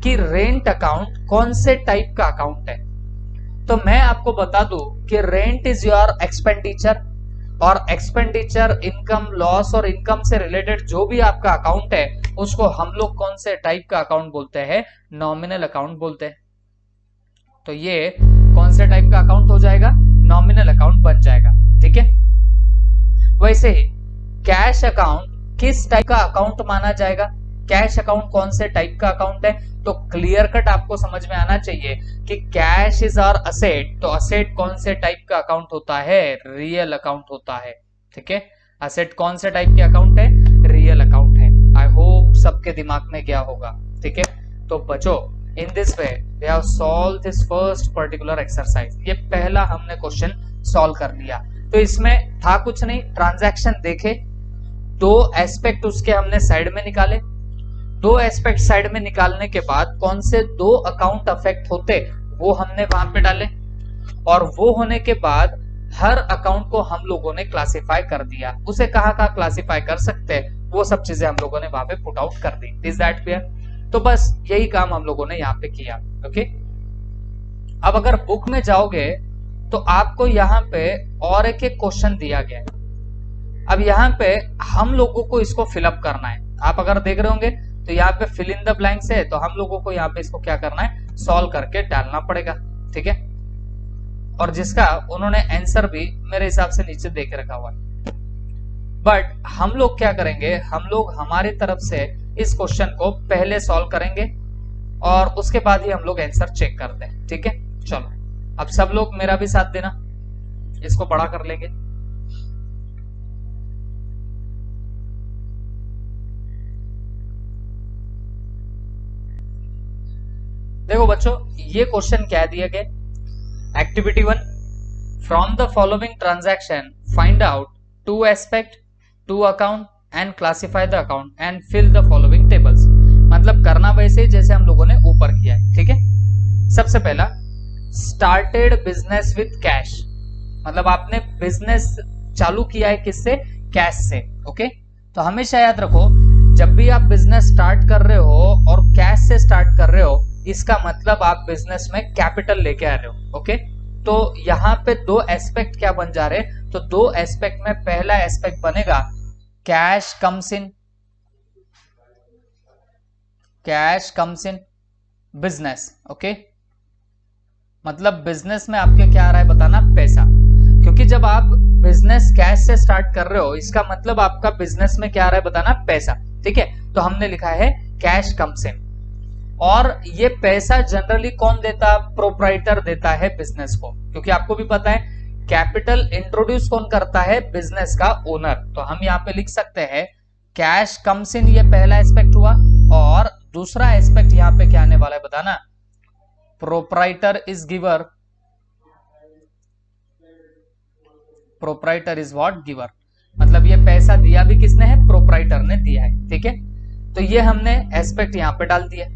कि रेंट अकाउंट कौन से टाइप का अकाउंट है। तो मैं आपको बता दूं कि रेंट इज योर एक्सपेंडिचर, और एक्सपेंडिचर, इनकम, लॉस और इनकम से रिलेटेड जो भी आपका अकाउंट है उसको हम लोग कौन से टाइप का अकाउंट बोलते हैं, नॉमिनल अकाउंट बोलते हैं। तो ये कौन से टाइप का अकाउंट हो जाएगा, नॉमिनल अकाउंट बन जाएगा। ठीक है, वैसे ही कैश अकाउंट किस टाइप का अकाउंट माना जाएगा, कैश अकाउंट कौन से टाइप का अकाउंट है, तो क्लियर कट आपको समझ में आना चाहिए कि कैश इज आवर असेट, तो असेट कौन से टाइप का अकाउंट होता है, रियल अकाउंट होता है। ठीक है, असेट कौन से टाइप के अकाउंट है, रियल अकाउंट है। आई होप सबके दिमाग में क्या होगा। ठीक है, तो बच्चों in this way we have solve this first particular exercise. ये पहला हमने क्वेश्चन सॉल्व कर लिया। तो इसमें था कुछ नहीं, ट्रांजैक्शन देखे, 2 एस्पेक्ट उसके हमने साइड में निकाले, 2 एस्पेक्ट साइड में निकालने के बाद कौन से 2 अकाउंट अफेक्ट होते वो हमने वहां पे डाले, और वो होने के बाद हर अकाउंट को हम लोगों ने क्लासिफाई कर दिया। उसे कहाँ कहाँ क्लासिफाई कर सकते हैं वो सब चीजें हम लोगों ने वहां पे पुट आउट कर दी। Is that clear? तो बस यही काम हम लोगों ने यहाँ पे किया। ओके, अब अगर बुक में जाओगे तो आपको यहाँ पे और एक क्वेश्चन दिया गया है। अब यहाँ पे हम लोगों को इसको फिलअप करना है। आप अगर देख रहे होंगे तो यहाँ पे फिल इन द ब्लैंक्स है, तो हम लोगों को यहाँ पे इसको क्या करना है, सॉल्व करके डालना पड़ेगा। ठीक है, और जिसका उन्होंने आंसर भी मेरे हिसाब से नीचे दे के रखा हुआ है। बट हम लोग क्या करेंगे, हम लोग हमारी तरफ से इस क्वेश्चन को पहले सॉल्व करेंगे और उसके बाद ही हम लोग आंसर चेक करते हैं। ठीक है, चलो अब सब लोग मेरा भी साथ देना, इसको बड़ा कर लेंगे। देखो बच्चों, ये क्वेश्चन क्या दिया गया, activity 1, from the following transaction find out 2 aspect 2 account and classify the account and fill the following tables. मतलब करना वैसे जैसे हम लोगों ने ऊपर किया है, ठीक है। सबसे पहला, स्टार्टेड बिजनेस विथ कैश, मतलब आपने बिजनेस चालू किया है किससे, कैश से, ओके। तो हमेशा याद रखो, जब भी आप बिजनेस स्टार्ट कर रहे हो और कैश से स्टार्ट कर रहे हो, इसका मतलब आप बिजनेस में कैपिटल लेके आ रहे हो, ओके। तो यहाँ पे 2 एस्पेक्ट क्या बन जा रहे हैं, तो 2 एस्पेक्ट में पहला एस्पेक्ट बनेगा cash comes in, cash comes in business, okay. मतलब बिजनेस में आपके क्या आ रहा है बताना, पैसा, क्योंकि जब आप बिजनेस कैश से स्टार्ट कर रहे हो, इसका मतलब आपका बिजनेस में क्या आ रहा है बताना, पैसा, ठीक है। तो हमने लिखा है कैश कम्स इन, और ये पैसा जनरली कौन देता, प्रोप्राइटर देता है बिजनेस को, क्योंकि आपको भी पता है कैपिटल इंट्रोड्यूस कौन करता है, बिजनेस का ओनर। तो हम यहाँ पे लिख सकते हैं कैश कम्स इन, ये पहला एस्पेक्ट हुआ, और दूसरा एस्पेक्ट यहाँ पे क्या आने वाला है बताना, proprietor is giver, proprietor is what, giver, मतलब ये पैसा दिया भी किसने है, प्रोप्राइटर ने दिया है, ठीक है। तो ये हमने एस्पेक्ट यहाँ पे डाल दिया।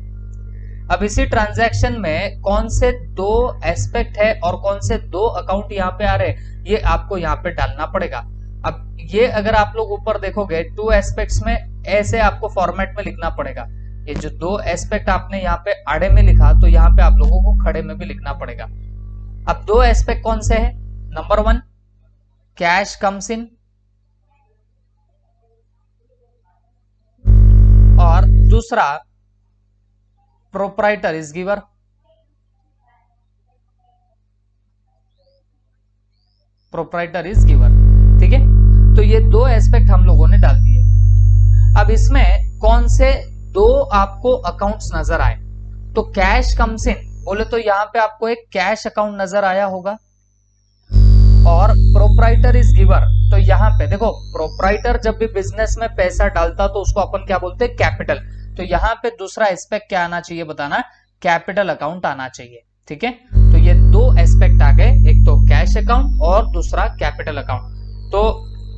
अब इसी ट्रांजैक्शन में कौन से 2 एस्पेक्ट है और कौन से 2 अकाउंट यहाँ पे आ रहे हैं, ये आपको यहाँ पे डालना पड़ेगा। अब ये अगर आप लोग ऊपर देखोगे 2 एस्पेक्ट्स में ऐसे आपको फॉर्मेट में लिखना पड़ेगा। ये जो 2 एस्पेक्ट आपने यहाँ पे आड़े में लिखा, तो यहाँ पे आप लोगों को खड़े में भी लिखना पड़ेगा। अब 2 एस्पेक्ट कौन से है, नंबर 1 कैश कम्स इन, और दूसरा proprietor is giver, proprietor is giver, ठीक है। तो ये 2 एस्पेक्ट हम लोगों ने डाल दिए। अब इसमें कौन से 2 आपको अकाउंट्स नजर आए, तो कैश कम्स इन बोले तो यहाँ पे आपको एक कैश अकाउंट नजर आया होगा, और प्रोप्राइटर इज गिवर, तो यहाँ पे देखो प्रोप्राइटर जब भी बिजनेस में पैसा डालता तो उसको अपन क्या बोलते हैं, कैपिटल। तो यहाँ पे दूसरा एस्पेक्ट क्या आना चाहिए बताना, कैपिटल अकाउंट आना चाहिए, ठीक है। तो ये 2 एस्पेक्ट आ गए, एक तो कैश अकाउंट और दूसरा कैपिटल अकाउंट। तो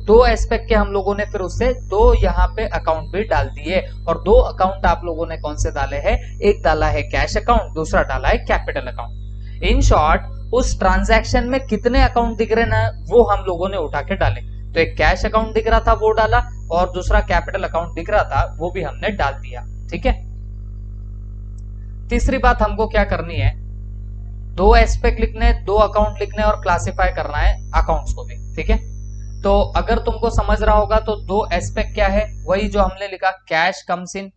2 एस्पेक्ट के हम लोगों ने फिर उससे 2 यहाँ पे अकाउंट भी डाल दिए, और 2 अकाउंट आप लोगों ने कौन से डाले हैं, एक डाला है कैश अकाउंट, दूसरा डाला है कैपिटल अकाउंट। इन शॉर्ट उस ट्रांजैक्शन में कितने अकाउंट दिख रहे ना, वो हम लोगों ने उठा के डाले। तो एक कैश अकाउंट दिख रहा था वो डाला, और दूसरा कैपिटल अकाउंट दिख रहा था वो भी हमने डाल दिया, ठीक है। तीसरी बात हमको क्या करनी है, 2 एस्पेक्ट लिखने, 2 अकाउंट लिखने और क्लासिफाई करना है अकाउंट्स को भी, ठीक है। तो अगर तुमको समझ रहा होगा तो 2 एस्पेक्ट क्या है, वही जो हमने लिखा cash comes in,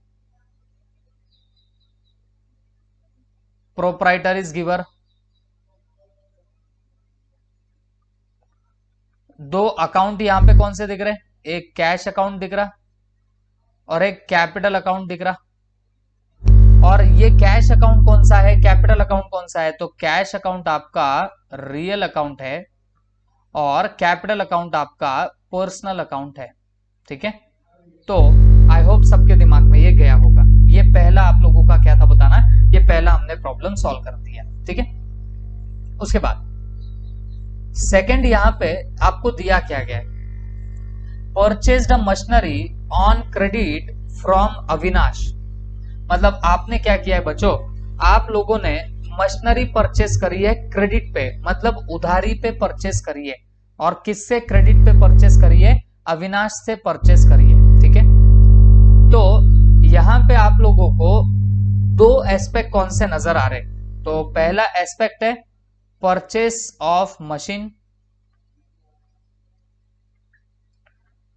proprietor is giver, 2 account यहां पे कौन से दिख रहे, एक कैश अकाउंट दिख रहा और एक कैपिटल अकाउंट दिख रहा। और ये कैश अकाउंट कौन सा है, कैपिटल अकाउंट कौन सा है, तो कैश अकाउंट आपका रियल अकाउंट है और कैपिटल अकाउंट आपका पर्सनल अकाउंट है, ठीक है। तो आई होप सबके दिमाग में ये गया होगा। ये पहला आप लोगों का क्या था बताना, ये पहला हमने प्रॉब्लम सॉल्व कर दिया, ठीक है। उसके बाद सेकंड यहां पे आपको दिया क्या गया है, purchased a machinery on credit from Avinash. मतलब आपने क्या किया है बच्चों, आप लोगों ने मशीनरी परचेस करी है क्रेडिट पे, मतलब उधारी पे परचेस करी है। और किससे क्रेडिट पे परचेस करी है, अविनाश से परचेस करी है, ठीक है। तो यहां पे आप लोगों को 2 एस्पेक्ट कौन से नजर आ रहे, तो पहला एस्पेक्ट है purchase of machine,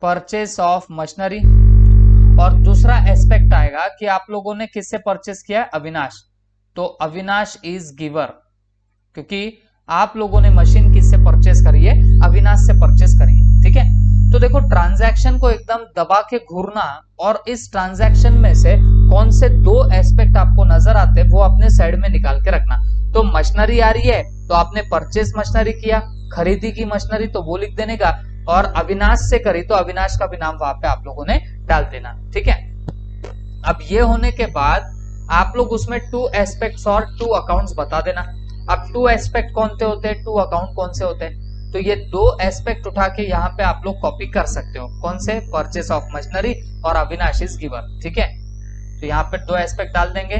purchase of machinery, और दूसरा एस्पेक्ट आएगा कि आप लोगों ने किससे परचेस किया है, अविनाश। तो अविनाश इज गिवर, क्योंकि आप लोगों ने मशीन किससे परचेस करी है, अविनाश से परचेस करी है, ठीक है। तो देखो ट्रांजैक्शन को एकदम दबा के घूरना, और इस ट्रांजैक्शन में से कौन से 2 एस्पेक्ट आपको नजर आते हैं वो अपने साइड में निकाल के रखना। तो मशीनरी आ रही है तो आपने परचेस मशीनरी किया, खरीदी की मशीनरी, तो वो लिख देने का, और अविनाश से करी तो अविनाश का भी नाम वहां पे आप लोगों ने डाल देना। ठीक है, अब ये होने के बाद आप लोग उसमें 2 एस्पेक्ट्स और 2 अकाउंट्स बता देना। अब 2 एस्पेक्ट कौन से होते हैं, 2 अकाउंट कौन से होते हैं, तो ये 2 एस्पेक्ट उठा के यहाँ पे आप लोग कॉपी कर सकते हो। कौन से, परचेस ऑफ मशीनरी और अविनाश इज गिवर। ठीक है, तो यहाँ पे 2 एस्पेक्ट डाल देंगे,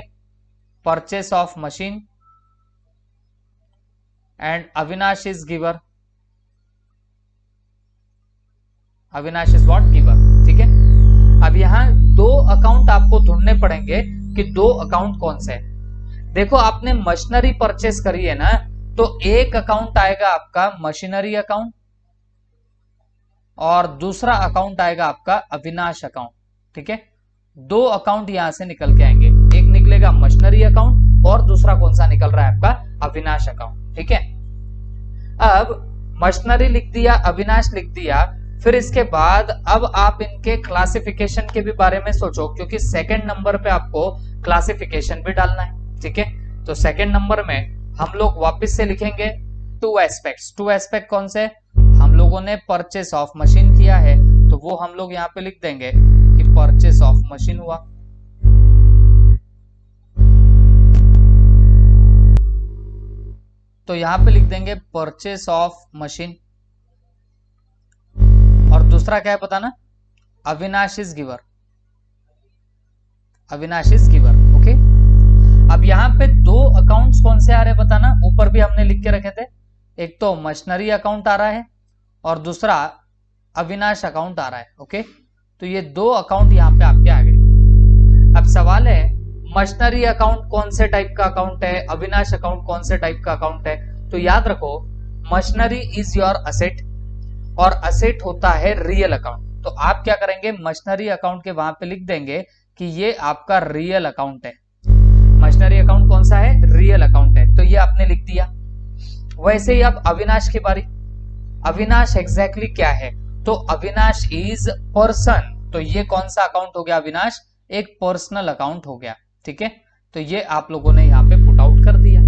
purchase of machine and Avinash is giver, Avinash is what, giver. ठीक है, अब यहाँ 2 अकाउंट आपको ढूंढने पड़ेंगे कि 2 अकाउंट कौन से है। देखो आपने मशीनरी परचेस करी है ना, तो एक अकाउंट आएगा आपका मशीनरी अकाउंट और दूसरा अकाउंट आएगा आपका अविनाश अकाउंट। ठीक है, 2 अकाउंट यहां से निकल के आएंगे, एक निकलेगा मशीनरी अकाउंट और दूसरा कौन सा निकल रहा है आपका, अविनाश अकाउंट। ठीक है, अब मशीनरी लिख दिया, अविनाश लिख दिया, फिर इसके बाद अब आप इनके क्लासिफिकेशन के भी बारे में सोचो, क्योंकि सेकंड नंबर पे आपको क्लासिफिकेशन भी डालना है। ठीक है, तो सेकंड नंबर में हम लोग वापस से लिखेंगे 2 एस्पेक्ट्स। 2 एस्पेक्ट कौन से, हम लोगों ने परचेस ऑफ मशीन किया है, तो वो हम लोग यहाँ पे लिख देंगे कि परचेस ऑफ मशीन हुआ। तो यहां पे लिख देंगे परचेस ऑफ मशीन, और दूसरा क्या है बताना, Avinash is giver, Avinash is giver. Okay, अब यहाँ पे 2 अकाउंट्स कौन से आ रहे हैं बताना, ऊपर भी हमने लिख के रखे थे, एक तो मशीनरी अकाउंट आ रहा है और दूसरा अविनाश अकाउंट आ रहा है। ओके, तो ये 2 अकाउंट यहाँ पे आपके आ गए। अब सवाल है मशीनरी अकाउंट कौन से टाइप का अकाउंट है, अविनाश अकाउंट कौन से टाइप का अकाउंट है, तो याद रखो मशीनरी इज योर असेट और असेट होता है रियल अकाउंट। तो आप क्या करेंगे, मशीनरी अकाउंट के वहां पे लिख देंगे कि ये आपका रियल अकाउंट है। मशीनरी अकाउंट कौन सा है, रियल अकाउंट है, तो ये आपने लिख दिया। वैसे ही अब अविनाश की बारी, अविनाश एग्जैक्टली क्या है, तो अविनाश इज पर्सन, तो ये कौन सा अकाउंट हो गया, अविनाश एक पर्सनल अकाउंट हो गया। ठीक है, तो ये आप लोगों ने यहाँ पे पुट आउट कर दिया।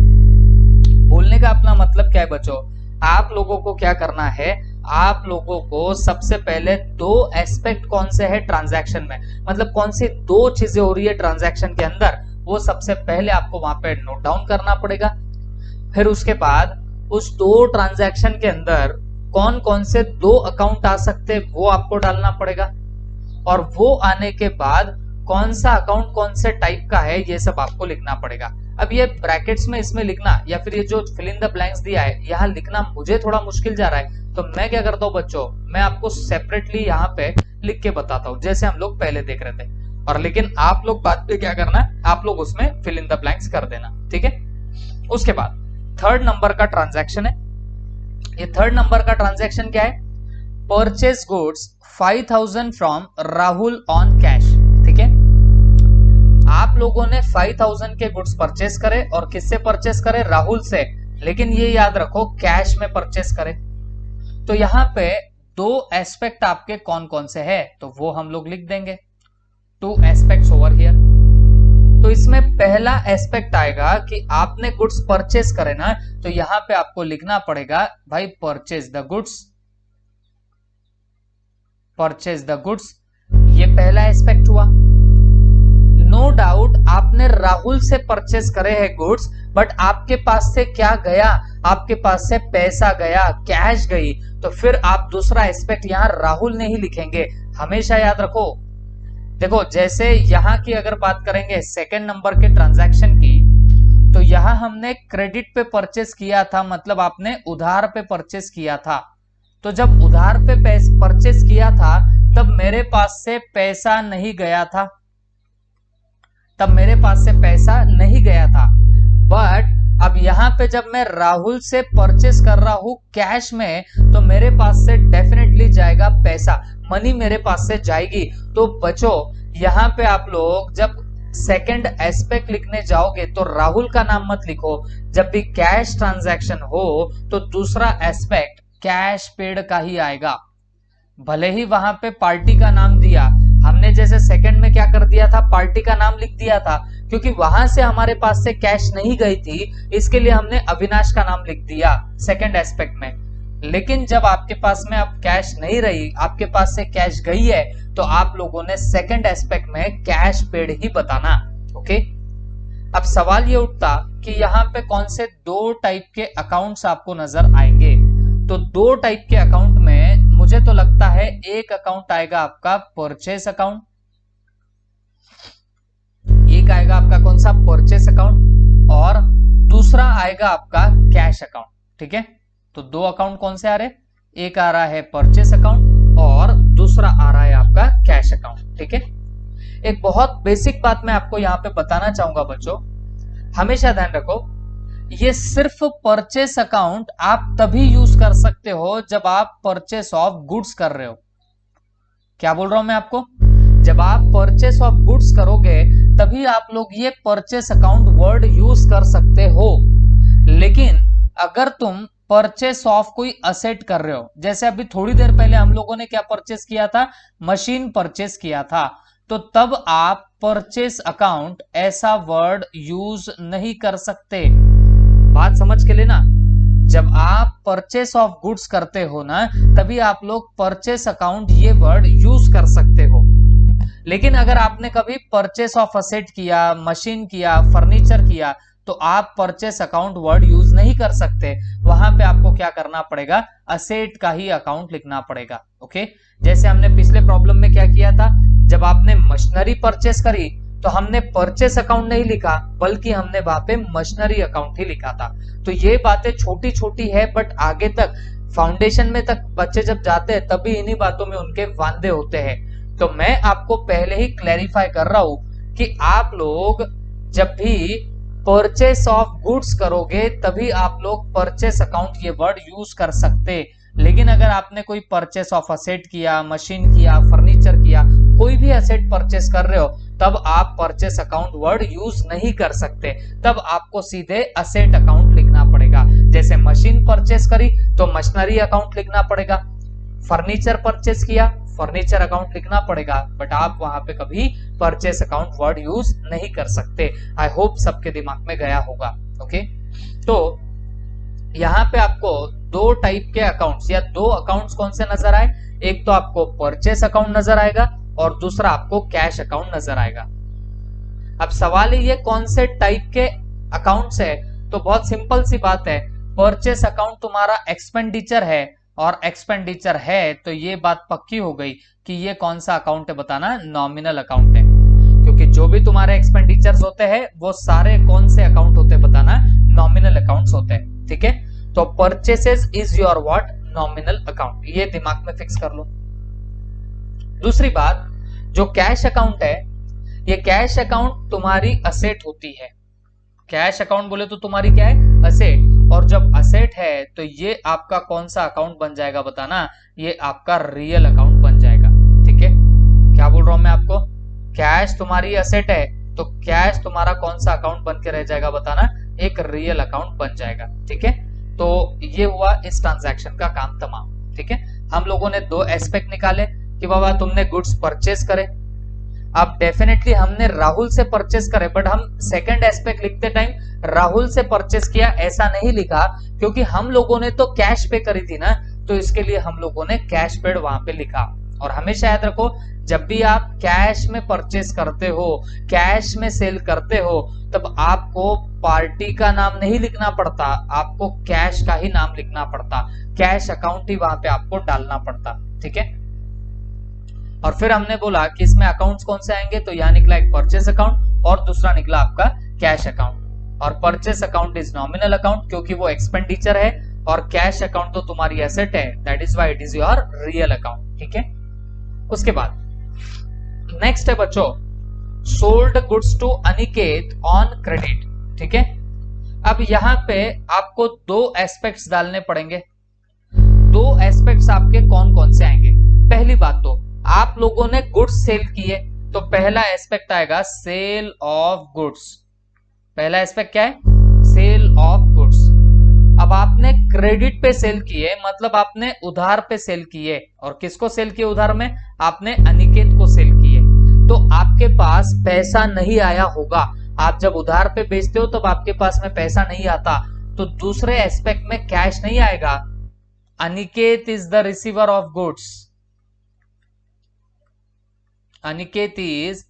बोलने का अपना मतलब क्या है बच्चों, आप लोगों को क्या करना है, आप लोगों को सबसे पहले 2 एस्पेक्ट कौन से है ट्रांजैक्शन में, मतलब कौन सी 2 चीजें हो रही है ट्रांजैक्शन के अंदर, वो सबसे पहले आपको वहां पे नोट डाउन करना पड़ेगा। फिर उसके बाद उस 2 ट्रांजैक्शन के अंदर कौन कौन से 2 अकाउंट आ सकते वो आपको डालना पड़ेगा, और वो आने के बाद कौन सा अकाउंट कौन से टाइप का है ये सब आपको लिखना पड़ेगा। अब ये ब्रैकेट्स में इसमें लिखना या फिर ये जो फिल इन द ब्लैंक्स दिया है यहाँ लिखना मुझे थोड़ा मुश्किल जा रहा है, तो मैं क्या करता हूँ बच्चों, मैं आपको सेपरेटली यहाँ पे लिख के बताता हूँ जैसे हम लोग पहले देख रहे थे, और लेकिन आप लोग बाद में क्या करना है, आप लोग उसमें फिल इन द ब्लैंक्स कर देना। ठीक है, उसके बाद 3rd नंबर का ट्रांजैक्शन है। ये 3rd नंबर का ट्रांजैक्शन क्या है, purchase goods 5000 from Rahul on cash. ठीक है, आप लोगों ने 5000 के गुड्स परचेस करे, और किससे परचेस करे, राहुल से, लेकिन ये याद रखो कैश में परचेस करे। तो यहाँ पे 2 एस्पेक्ट आपके कौन कौन से है, तो वो हम लोग लिख देंगे 2 एस्पेक्ट्स ओवर हियर। तो इसमें पहला एस्पेक्ट आएगा कि आपने गुड्स परचेस करे ना, तो यहां पे आपको लिखना पड़ेगा भाई purchase the goods, purchase the goods, ये पहला एस्पेक्ट हुआ। नो डाउट आपने राहुल से परचेस करे हैं गुड्स, बट आपके पास से क्या गया, आपके पास से पैसा गया, कैश गई, तो फिर आप दूसरा एस्पेक्ट यहां राहुल नहीं लिखेंगे, हमेशा याद रखो। देखो जैसे यहां की अगर बात करेंगे 2nd नंबर के ट्रांजैक्शन की, तो यहां हमने क्रेडिट पे परचेस किया था, मतलब आपने उधार पे परचेस किया था। तो जब उधार पे परचेस किया था तब मेरे पास से पैसा नहीं गया था, तब मेरे पास से पैसा नहीं गया था। बट अब यहां पे जब मैं राहुल से परचेस कर रहा हूं कैश में, तो मेरे पास से डेफिनेटली जाएगा पैसा, मनी मेरे पास से जाएगी। तो बच्चों यहां पे आप लोग जब 2nd एस्पेक्ट लिखने जाओगे तो राहुल का नाम मत लिखो, जब भी कैश ट्रांजैक्शन हो तो दूसरा एस्पेक्ट कैश पेड का ही आएगा। भले ही वहां पे पार्टी का नाम दिया, हमने जैसे सेकंड में क्या कर दिया था, पार्टी का नाम लिख दिया था, क्योंकि वहां से हमारे पास से कैश नहीं गई थी, इसके लिए हमने अविनाश का नाम लिख दिया सेकंड एस्पेक्ट में। लेकिन जब आपके पास में अब कैश नहीं रही, आपके पास से कैश गई है, तो आप लोगों ने सेकंड एस्पेक्ट में कैश पेड ही बताना। ओके, अब सवाल ये उठता कि यहाँ पे कौन से दो टाइप के अकाउंट्स आपको नजर आएंगे। तो दो टाइप के अकाउंट में मुझे तो लगता है एक अकाउंट आएगा आपका परचेस अकाउंट, एक आएगा आपका कौन सा, परचेस अकाउंट, और दूसरा आएगा आपका कैश अकाउंट। ठीक है, तो दो अकाउंट कौन से आ रहे, एक आ रहा है परचेस अकाउंट और दूसरा आ रहा है आपका कैश अकाउंट। ठीक है, एक बहुत बेसिक बात मैं आपको यहां पे बताना चाहूंगा बच्चों, हमेशा ध्यान रखो, ये सिर्फ परचेस अकाउंट आप तभी यूज कर सकते हो जब आप परचेस ऑफ गुड्स कर रहे हो। क्या बोल रहा हूं मैं आपको, जब आप परचेस ऑफ गुड्स करोगे तभी आप लोग ये परचेस अकाउंट वर्ड यूज कर सकते हो। लेकिन अगर तुम परचेस ऑफ कोई असेट कर रहे हो, जैसे अभी थोड़ी देर पहले हम लोगों ने क्या परचेस किया था, मशीन परचेस किया था, तो तब आप परचेस अकाउंट ऐसा वर्ड यूज नहीं कर सकते। बात समझ के लेना, जब आप परचेस ऑफ गुड्स करते हो ना, तभी आप लोग परचेस अकाउंट ये वर्ड यूज कर सकते हो। लेकिन अगर आपने कभी परचेस ऑफ असेट किया, मशीन किया, फर्नीचर किया, तो आप परचेस अकाउंट वर्ड यूज नहीं कर सकते। वहां पे आपको क्या करना पड़ेगा, असेट का ही अकाउंट लिखना पड़ेगा। ओके, जैसे हमने पिछले प्रॉब्लम में क्या किया था, जब आपने मशीनरी परचेस करी तो हमने परचेस अकाउंट नहीं लिखा, बल्कि हमने वहां पे मशीनरी अकाउंट ही लिखा था। तो ये बातें छोटी छोटी है, बट आगे तक फाउंडेशन में तक बच्चे जब जाते हैं तभी इन्हीं बातों में उनके वांदे होते हैं। तो मैं आपको पहले ही क्लैरिफाई कर रहा हूं कि आप लोग जब भी परचेस ऑफ गुड्स करोगे तभी आप लोग परचेस अकाउंट ये वर्ड यूज कर सकते। लेकिन अगर आपने कोई परचेस ऑफ असेट किया, मशीन किया, फर्नीचर किया, कोई भी असेट परचेस कर रहे हो, तब आप परचेस अकाउंट वर्ड यूज नहीं कर सकते। तब आपको सीधे असेट अकाउंट लिखना पड़ेगा। जैसे मशीन परचेस करी तो मशीनरी अकाउंट लिखना पड़ेगा, फर्नीचर परचेस किया, फर्नीचर अकाउंट लिखना पड़ेगा, बट आप वहां पे कभी परचेस अकाउंट वर्ड यूज नहीं कर सकते। आई होप सबके दिमाग में गया होगा। ओके, तो यहाँ पे आपको दो टाइप के अकाउंट्स या दो अकाउंट्स कौन से नजर आए, एक तो आपको परचेस अकाउंट नजर आएगा और दूसरा आपको कैश अकाउंट नजर आएगा। अब सवाल ये कौन से टाइप के अकाउंट्स है, तो बहुत सिंपल सी बात है, परचेस अकाउंट तुम्हारा एक्सपेंडिचर है, और एक्सपेंडिचर है तो ये बात पक्की हो गई कि ये कौन सा अकाउंट है, बताना नॉमिनल अकाउंट है। क्योंकि जो भी तुम्हारे एक्सपेंडिचर्स होते हैं वो सारे कौन से अकाउंट होते हैं, बताना नॉमिनल अकाउंट्स होते हैं। ठीक है, तो purchases is your what, nominal account, ये दिमाग में फिक्स कर लो। दूसरी बात, जो कैश अकाउंट है, ये कैश अकाउंट तुम्हारी असेट होती है। कैश अकाउंट बोले तो तुम्हारी क्या है, असेट, और जब असेट है तो ये आपका कौन सा अकाउंट बन जाएगा, बताना ये आपका रियल अकाउंट बन जाएगा। ठीक है, क्या बोल रहा हूं मैं आपको, कैश तुम्हारी असेट है तो कैश तुम्हारा कौन सा अकाउंट बन के रह जाएगा, बताना एक रियल अकाउंट बन जाएगा। ठीक है, तो ये हुआ इस ट्रांजैक्शन का काम तमाम। ठीक है, हम लोगों ने दो एस्पेक्ट निकाले कि बाबा तुमने गुड्स परचेस करे, अब डेफिनेटली हमने राहुल से परचेस करे, बट हम सेकंड एस्पेक्ट लिखते टाइम राहुल से परचेस किया ऐसा नहीं लिखा, क्योंकि हम लोगों ने तो कैश पे करी थी ना, तो इसके लिए हम लोगों ने कैश पेड वहां पे लिखा। और हमेशा याद रखो, जब भी आप कैश में परचेस करते हो, कैश में सेल करते हो, तब आपको पार्टी का नाम नहीं लिखना पड़ता, आपको कैश का ही नाम लिखना पड़ता, कैश अकाउंट ही वहां पे आपको डालना पड़ता। ठीक है, और फिर हमने बोला कि इसमें अकाउंट्स कौन से आएंगे, तो यहाँ निकला एक परचेस अकाउंट और दूसरा निकला आपका कैश अकाउंट। और purchase account is nominal account क्योंकि वो एक्सपेंडिचर है, और कैश अकाउंट तो तुम्हारी एसेट है, that is why it is your real account. ठीक है, उसके बाद नेक्स्ट है बच्चों, sold goods to Aniket on credit. ठीक है, अब यहाँ पे आपको दो एस्पेक्ट्स डालने पड़ेंगे। दो एस्पेक्ट्स आपके कौन कौन से आएंगे, पहली बात तो आप लोगों ने गुड्स सेल किए, तो पहला एस्पेक्ट आएगा सेल ऑफ गुड्स। पहला एस्पेक्ट क्या है, सेल ऑफ गुड्स। अब आपने क्रेडिट पे सेल किए, मतलब आपने उधार पे सेल किए, और किसको सेल किए उधार में, आपने अनिकेत को सेल किए। तो आपके पास पैसा नहीं आया होगा। आप जब उधार पे बेचते हो तब आपके पास में पैसा नहीं आता, तो दूसरे एस्पेक्ट में कैश नहीं आएगा। Aniket is the receiver of goods, Aniket is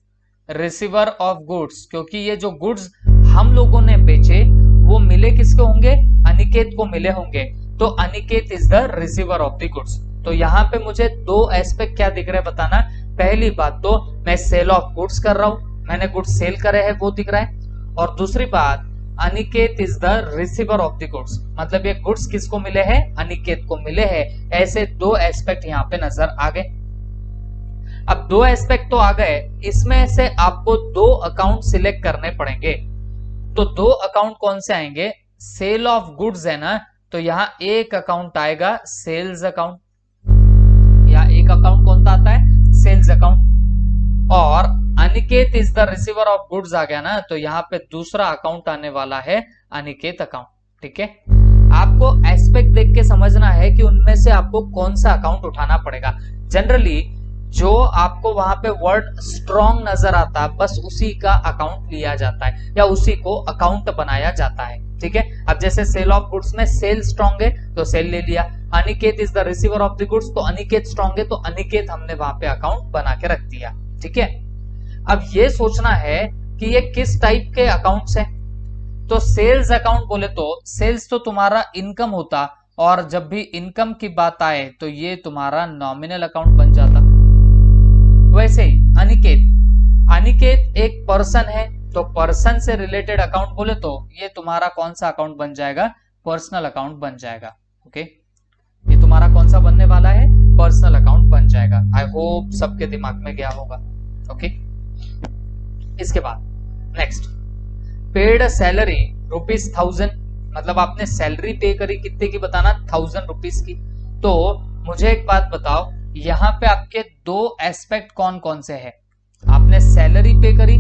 receiver of goods, क्योंकि ये जो गुड्स हम लोगों ने बेचे वो मिले किसको होंगे, अनिकेत को मिले होंगे, तो Aniket is the receiver of the goods. तो यहां पे मुझे दो एस्पेक्ट क्या दिख रहे हैं बताना। पहली बात तो मैं सेल ऑफ गुड्स कर रहा हूं, मैंने गुड्स सेल करे हैं वो दिख रहा है, और दूसरी बात Aniket is the receiver of the goods, मतलब ये गुड्स किसको मिले हैं, अनिकेत को मिले हैं। ऐसे दो एस्पेक्ट यहाँ पे नजर आ गए। अब दो एस्पेक्ट तो आ गए, इसमें से आपको दो अकाउंट सिलेक्ट करने पड़ेंगे। तो दो अकाउंट कौन से आएंगे, सेल ऑफ गुड्स है ना, तो यहां एक अकाउंट आएगा सेल्स अकाउंट, या एक अकाउंट कौन सा आता है, सेल्स अकाउंट, और Aniket is the receiver of goods आ गया ना, तो यहां पे दूसरा अकाउंट आने वाला है अनिकेत अकाउंट। ठीक है, आपको एस्पेक्ट देख के समझना है कि उनमें से आपको कौन सा अकाउंट उठाना पड़ेगा। जनरली जो आपको वहां पे वर्ड स्ट्रॉन्ग नजर आता है बस उसी का अकाउंट लिया जाता है या उसी को अकाउंट बनाया जाता है। ठीक है, अब जैसे सेल ऑफ गुड्स में सेल स्ट्रॉन्ग है तो सेल ले लिया, Aniket is the receiver of the goods तो अनिकेत स्ट्रॉन्ग है तो अनिकेत हमने वहां पे अकाउंट बना के रख दिया। ठीक है, अब ये सोचना है कि ये किस टाइप के अकाउंट्स हैं। तो सेल्स अकाउंट बोले तो सेल्स तो तुम्हारा इनकम होता, और जब भी इनकम की बात आए तो ये तुम्हारा नॉमिनल अकाउंट बन जाता। वैसे ही अनिकेत एक पर्सन है तो पर्सन से रिलेटेड अकाउंट बोले तो ये तुम्हारा कौन सा अकाउंट बन जाएगा, पर्सनल अकाउंट बन जाएगा। ओके, ये तुम्हारा कौन सा बनने वाला है, पर्सनल अकाउंट बन जाएगा। आई होप सबके दिमाग में गया होगा। ओके, इसके बाद नेक्स्ट, पेड सैलरी ₹1000, मतलब आपने सैलरी पे करी कितने की बताना, ₹1000 की। तो मुझे एक बात बताओ, यहां पे आपके दो एस्पेक्ट कौन कौन से हैं। आपने सैलरी पे करी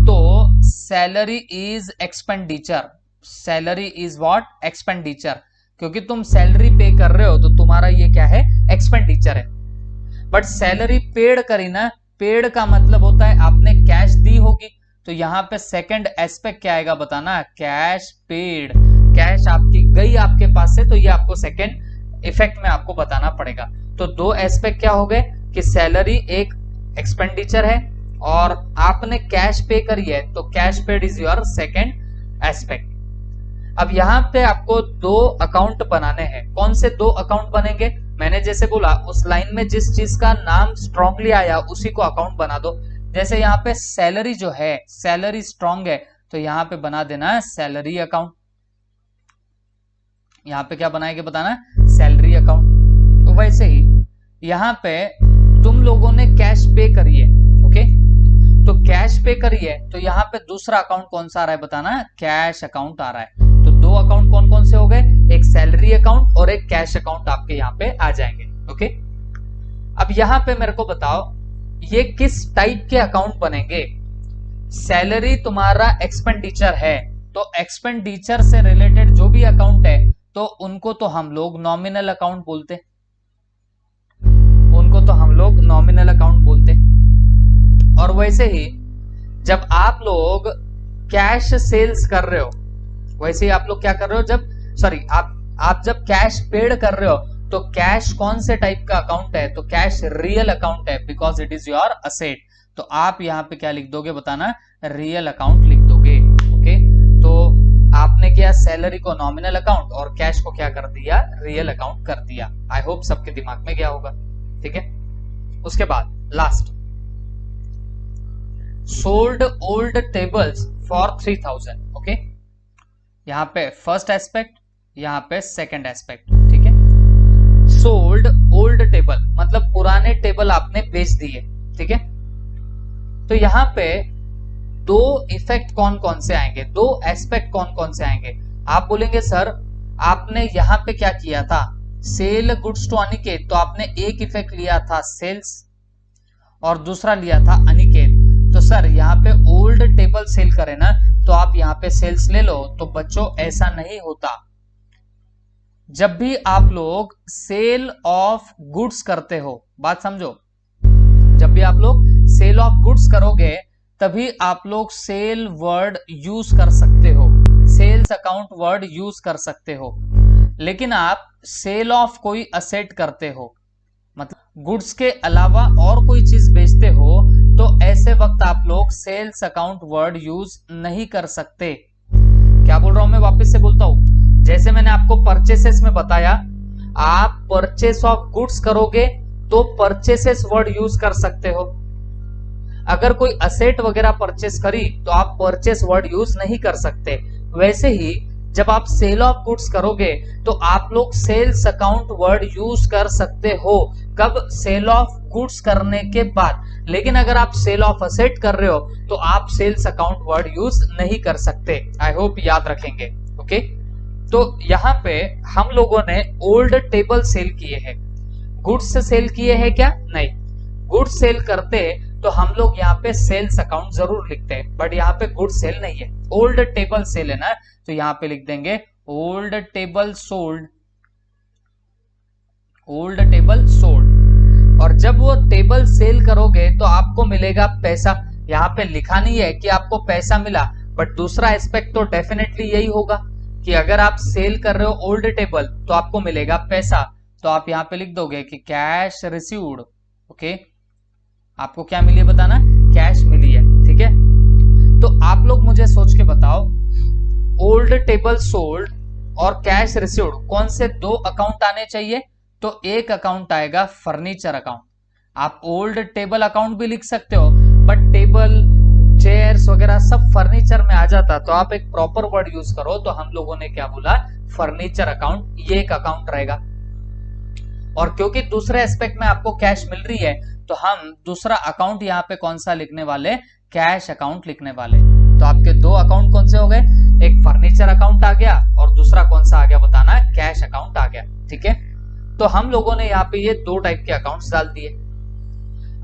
तो salary is expenditure, salary is what, expenditure, क्योंकि तुम सैलरी पे कर रहे हो तो तुम्हारा ये क्या है, एक्सपेंडिचर है। बट सैलरी पेड करी ना, पेड का मतलब होता है आपने कैश दी होगी, तो यहां पे सेकंड एस्पेक्ट क्या आएगा बताना, कैश पेड, कैश आपकी गई आपके पास से, तो ये आपको सेकंड इफेक्ट में आपको बताना पड़ेगा। तो दो एस्पेक्ट क्या हो गए कि सैलरी एक एक्सपेंडिचर है और आपने कैश पे करी है, तो cash paid is your second aspect. अब यहां पे आपको दो अकाउंट बनाने हैं। कौन से दो अकाउंट बनेंगे, मैंने जैसे बोला उस लाइन में जिस चीज का नाम स्ट्रांगली आया उसी को अकाउंट बना दो। जैसे यहाँ पे सैलरी जो है, सैलरी स्ट्रांग है तो यहाँ पे बना देना सैलरी अकाउंट। यहाँ पे क्या बनाएंगे बताना, सैलरी अकाउंट। तो वैसे ही यहाँ पे तुम लोगों ने कैश पे करी है, ओके, तो कैश पे करी है तो यहाँ पे दूसरा अकाउंट कौन सा आ रहा है बताना, कैश अकाउंट आ रहा है। तो दो अकाउंट कौन कौन से हो गए, एक सैलरी अकाउंट और एक कैश अकाउंट आपके यहाँ पे आ जाएंगे। ओके, अब यहाँ पे मेरे को बताओ ये किस टाइप के अकाउंट बनेंगे। सैलरी तुम्हारा एक्सपेंडिचर है तो एक्सपेंडिचर से रिलेटेड जो भी अकाउंट है तो उनको तो हम लोग नॉमिनल अकाउंट बोलते, उनको तो हम लोग नॉमिनल अकाउंट बोलते। और वैसे ही जब आप लोग कैश सेल्स कर रहे हो, वैसे ही आप लोग क्या कर रहे हो, जब सॉरी आप जब कैश पेड कर रहे हो तो कैश कौन से टाइप का अकाउंट है, तो कैश रियल अकाउंट है because it is your asset. तो आप यहाँ पे क्या लिख दोगे बताना, रियल अकाउंट लिख दोगे। ओके, तो आपने क्या सैलरी को नॉमिनल अकाउंट और कैश को क्या कर दिया, रियल अकाउंट कर दिया। आई होप सबके दिमाग में गया होगा। ठीक है, उसके बाद last, sold old tables for 3000। Okay, यहाँ पे फर्स्ट एस्पेक्ट, यहाँ पे सेकंड एस्पेक्ट। ठीक है, सोल्ड ओल्ड टेबल मतलब पुराने टेबल आपने बेच दिए। ठीक है, तो यहाँ पे दो इफेक्ट कौन कौन से आएंगे, दो एस्पेक्ट कौन कौन से आएंगे। आप बोलेंगे सर आपने यहाँ पे क्या किया था, सेल गुड्स टू अनिकेत, तो आपने एक इफेक्ट लिया था सेल्स और दूसरा लिया था अनिकेत। तो सर यहाँ पे ओल्ड टेबल सेल करे ना तो आप यहाँ पे सेल्स ले लो। तो बच्चों ऐसा नहीं होता। जब भी आप लोग सेल ऑफ गुड्स करते हो, बात समझो, जब भी आप लोग सेल ऑफ गुड्स करोगे तभी आप लोग सेल वर्ड यूज कर सकते हो, सेल्स अकाउंट वर्ड यूज कर सकते हो। लेकिन आप सेल ऑफ कोई असेट करते हो, मतलब गुड्स के अलावा और कोई चीज बेचते हो, तो ऐसे वक्त आप लोग सेल्स अकाउंट वर्ड यूज नहीं कर सकते। क्या बोल रहा हूं मैं, वापस से बोलता हूं। जैसे मैंने आपको परचेसेस में बताया, आप परचेस ऑफ गुड्स करोगे तो परचेसेस वर्ड यूज कर सकते हो। अगर कोई असेट वगैरह परचेस करी तो आप परचेस वर्ड यूज नहीं कर सकते। वैसे ही जब आप सेल ऑफ गुड्स करोगे तो आप लोग सेल्स अकाउंट वर्ड यूज कर सकते हो। कब? सेल ऑफ गुड्स करने के बाद। लेकिन अगर आप सेल ऑफ असेट कर रहे हो तो आप सेल्स अकाउंट वर्ड यूज नहीं कर सकते। आई होप याद रखेंगे। ओके, तो यहां पे हम लोगों ने ओल्ड टेबल सेल किए हैं। गुड्स से सेल किए हैं क्या? नहीं। गुड्स सेल करते तो हम लोग यहाँ पे सेल्स अकाउंट जरूर लिखते हैं, बट यहाँ पे गुड सेल नहीं है, ओल्ड टेबल सेल है ना, तो यहाँ पे लिख देंगे old table sold, old table sold. और जब वो टेबल सेल करोगे तो आपको मिलेगा पैसा। यहाँ पे लिखा नहीं है कि आपको पैसा मिला, बट दूसरा एस्पेक्ट तो डेफिनेटली यही होगा कि अगर आप सेल कर रहे हो ओल्ड टेबल तो आपको मिलेगा पैसा। तो आप यहाँ पे लिख दोगे कि कैश रिसीव्ड। ओके, आपको क्या मिली है बताना? कैश मिली है। ठीक है, तो आप लोग मुझे सोच के बताओ, ओल्ड टेबल सोल्ड और कैश रिसीव्ड कौन से दो अकाउंट आने चाहिए? तो एक अकाउंट आएगा फर्नीचर अकाउंट। आप ओल्ड टेबल अकाउंट भी लिख सकते हो, बट टेबल चेयर्स वगैरह सब फर्नीचर में आ जाता, तो आप एक प्रॉपर वर्ड यूज करो। तो हम लोगों ने क्या बोला? फर्नीचर अकाउंट, ये एक अकाउंट रहेगा। और क्योंकि दूसरे एस्पेक्ट में आपको कैश मिल रही है तो हम दूसरा अकाउंट यहाँ पे कौन सा लिखने वाले? कैश अकाउंट लिखने वाले। तो आपके दो अकाउंट कौन से हो गए? एक फर्नीचर अकाउंट आ गया और दूसरा कौन सा आ गया बताना? कैश अकाउंट आ गया। ठीक है, तो हम लोगों ने यहाँ पे ये दो टाइप के अकाउंट्स डाल दिए।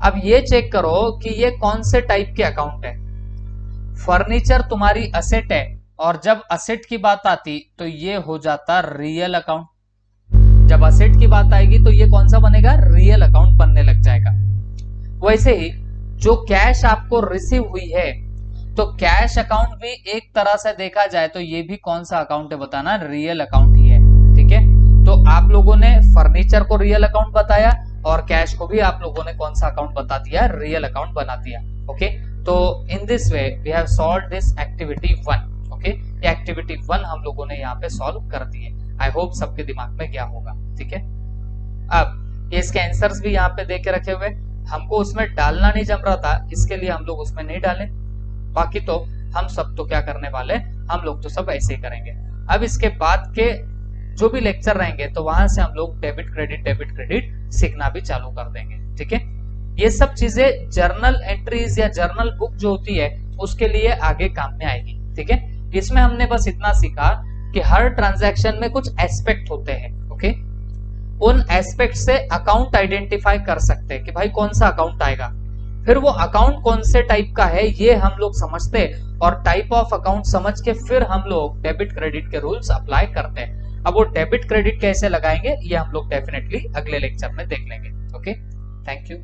अब ये चेक करो कि ये कौन से टाइप के अकाउंट है। फर्नीचर तुम्हारी असेट है, और जब असेट की बात आती तो ये हो जाता रियल अकाउंट। जब असेट की बात आएगी तो ये कौन सा बनेगा? रियल अकाउंट बनने लग जाएगा। वैसे ही जो कैश आपको रिसीव हुई है, तो कैश अकाउंट भी एक तरह से देखा जाए तो ये भी कौन सा अकाउंट है बताना? रियल अकाउंट ही है। ठीक है, तो आप लोगों ने फर्नीचर को रियल अकाउंट बताया और कैश को भी आप लोगों ने कौन सा अकाउंट बता दिया? रियल अकाउंट बना दिया। ओके, तो in this way we have solved this activity 1। Okay, ये एक्टिविटी 1 हम लोगों ने यहाँ पे सॉल्व कर दी है। आई होप सबके दिमाग में क्या होगा। ठीक है, अब इसके आंसर्स भी यहाँ पे दे के रखे हुए, हमको उसमें डालना नहीं जम रहा था, इसके लिए हम लोग उसमें नहीं डाले। बाकी तो हम सब तो क्या करने वाले, हम लोग तो सब ऐसे ही करेंगे। अब इसके बाद के जो भी लेक्चर रहेंगे तो वहां से हम लोग डेबिट क्रेडिट सीखना भी चालू कर देंगे। ठीक है, ये सब चीजें जर्नल एंट्रीज या जर्नल बुक जो होती है उसके लिए आगे काम में आएगी। ठीक है, इसमें हमने बस इतना सीखा कि हर ट्रांजैक्शन में कुछ एस्पेक्ट होते हैं। ओके, उन एस्पेक्ट से अकाउंट आइडेंटिफाई कर सकते हैं कि भाई कौन सा अकाउंट आएगा। फिर वो अकाउंट कौन से टाइप का है ये हम लोग समझते हैं, और टाइप ऑफ अकाउंट समझ के फिर हम लोग डेबिट क्रेडिट के रूल्स अप्लाई करते हैं। अब वो डेबिट क्रेडिट कैसे लगाएंगे ये हम लोग डेफिनेटली अगले लेक्चर में देख लेंगे। Okay, thank you.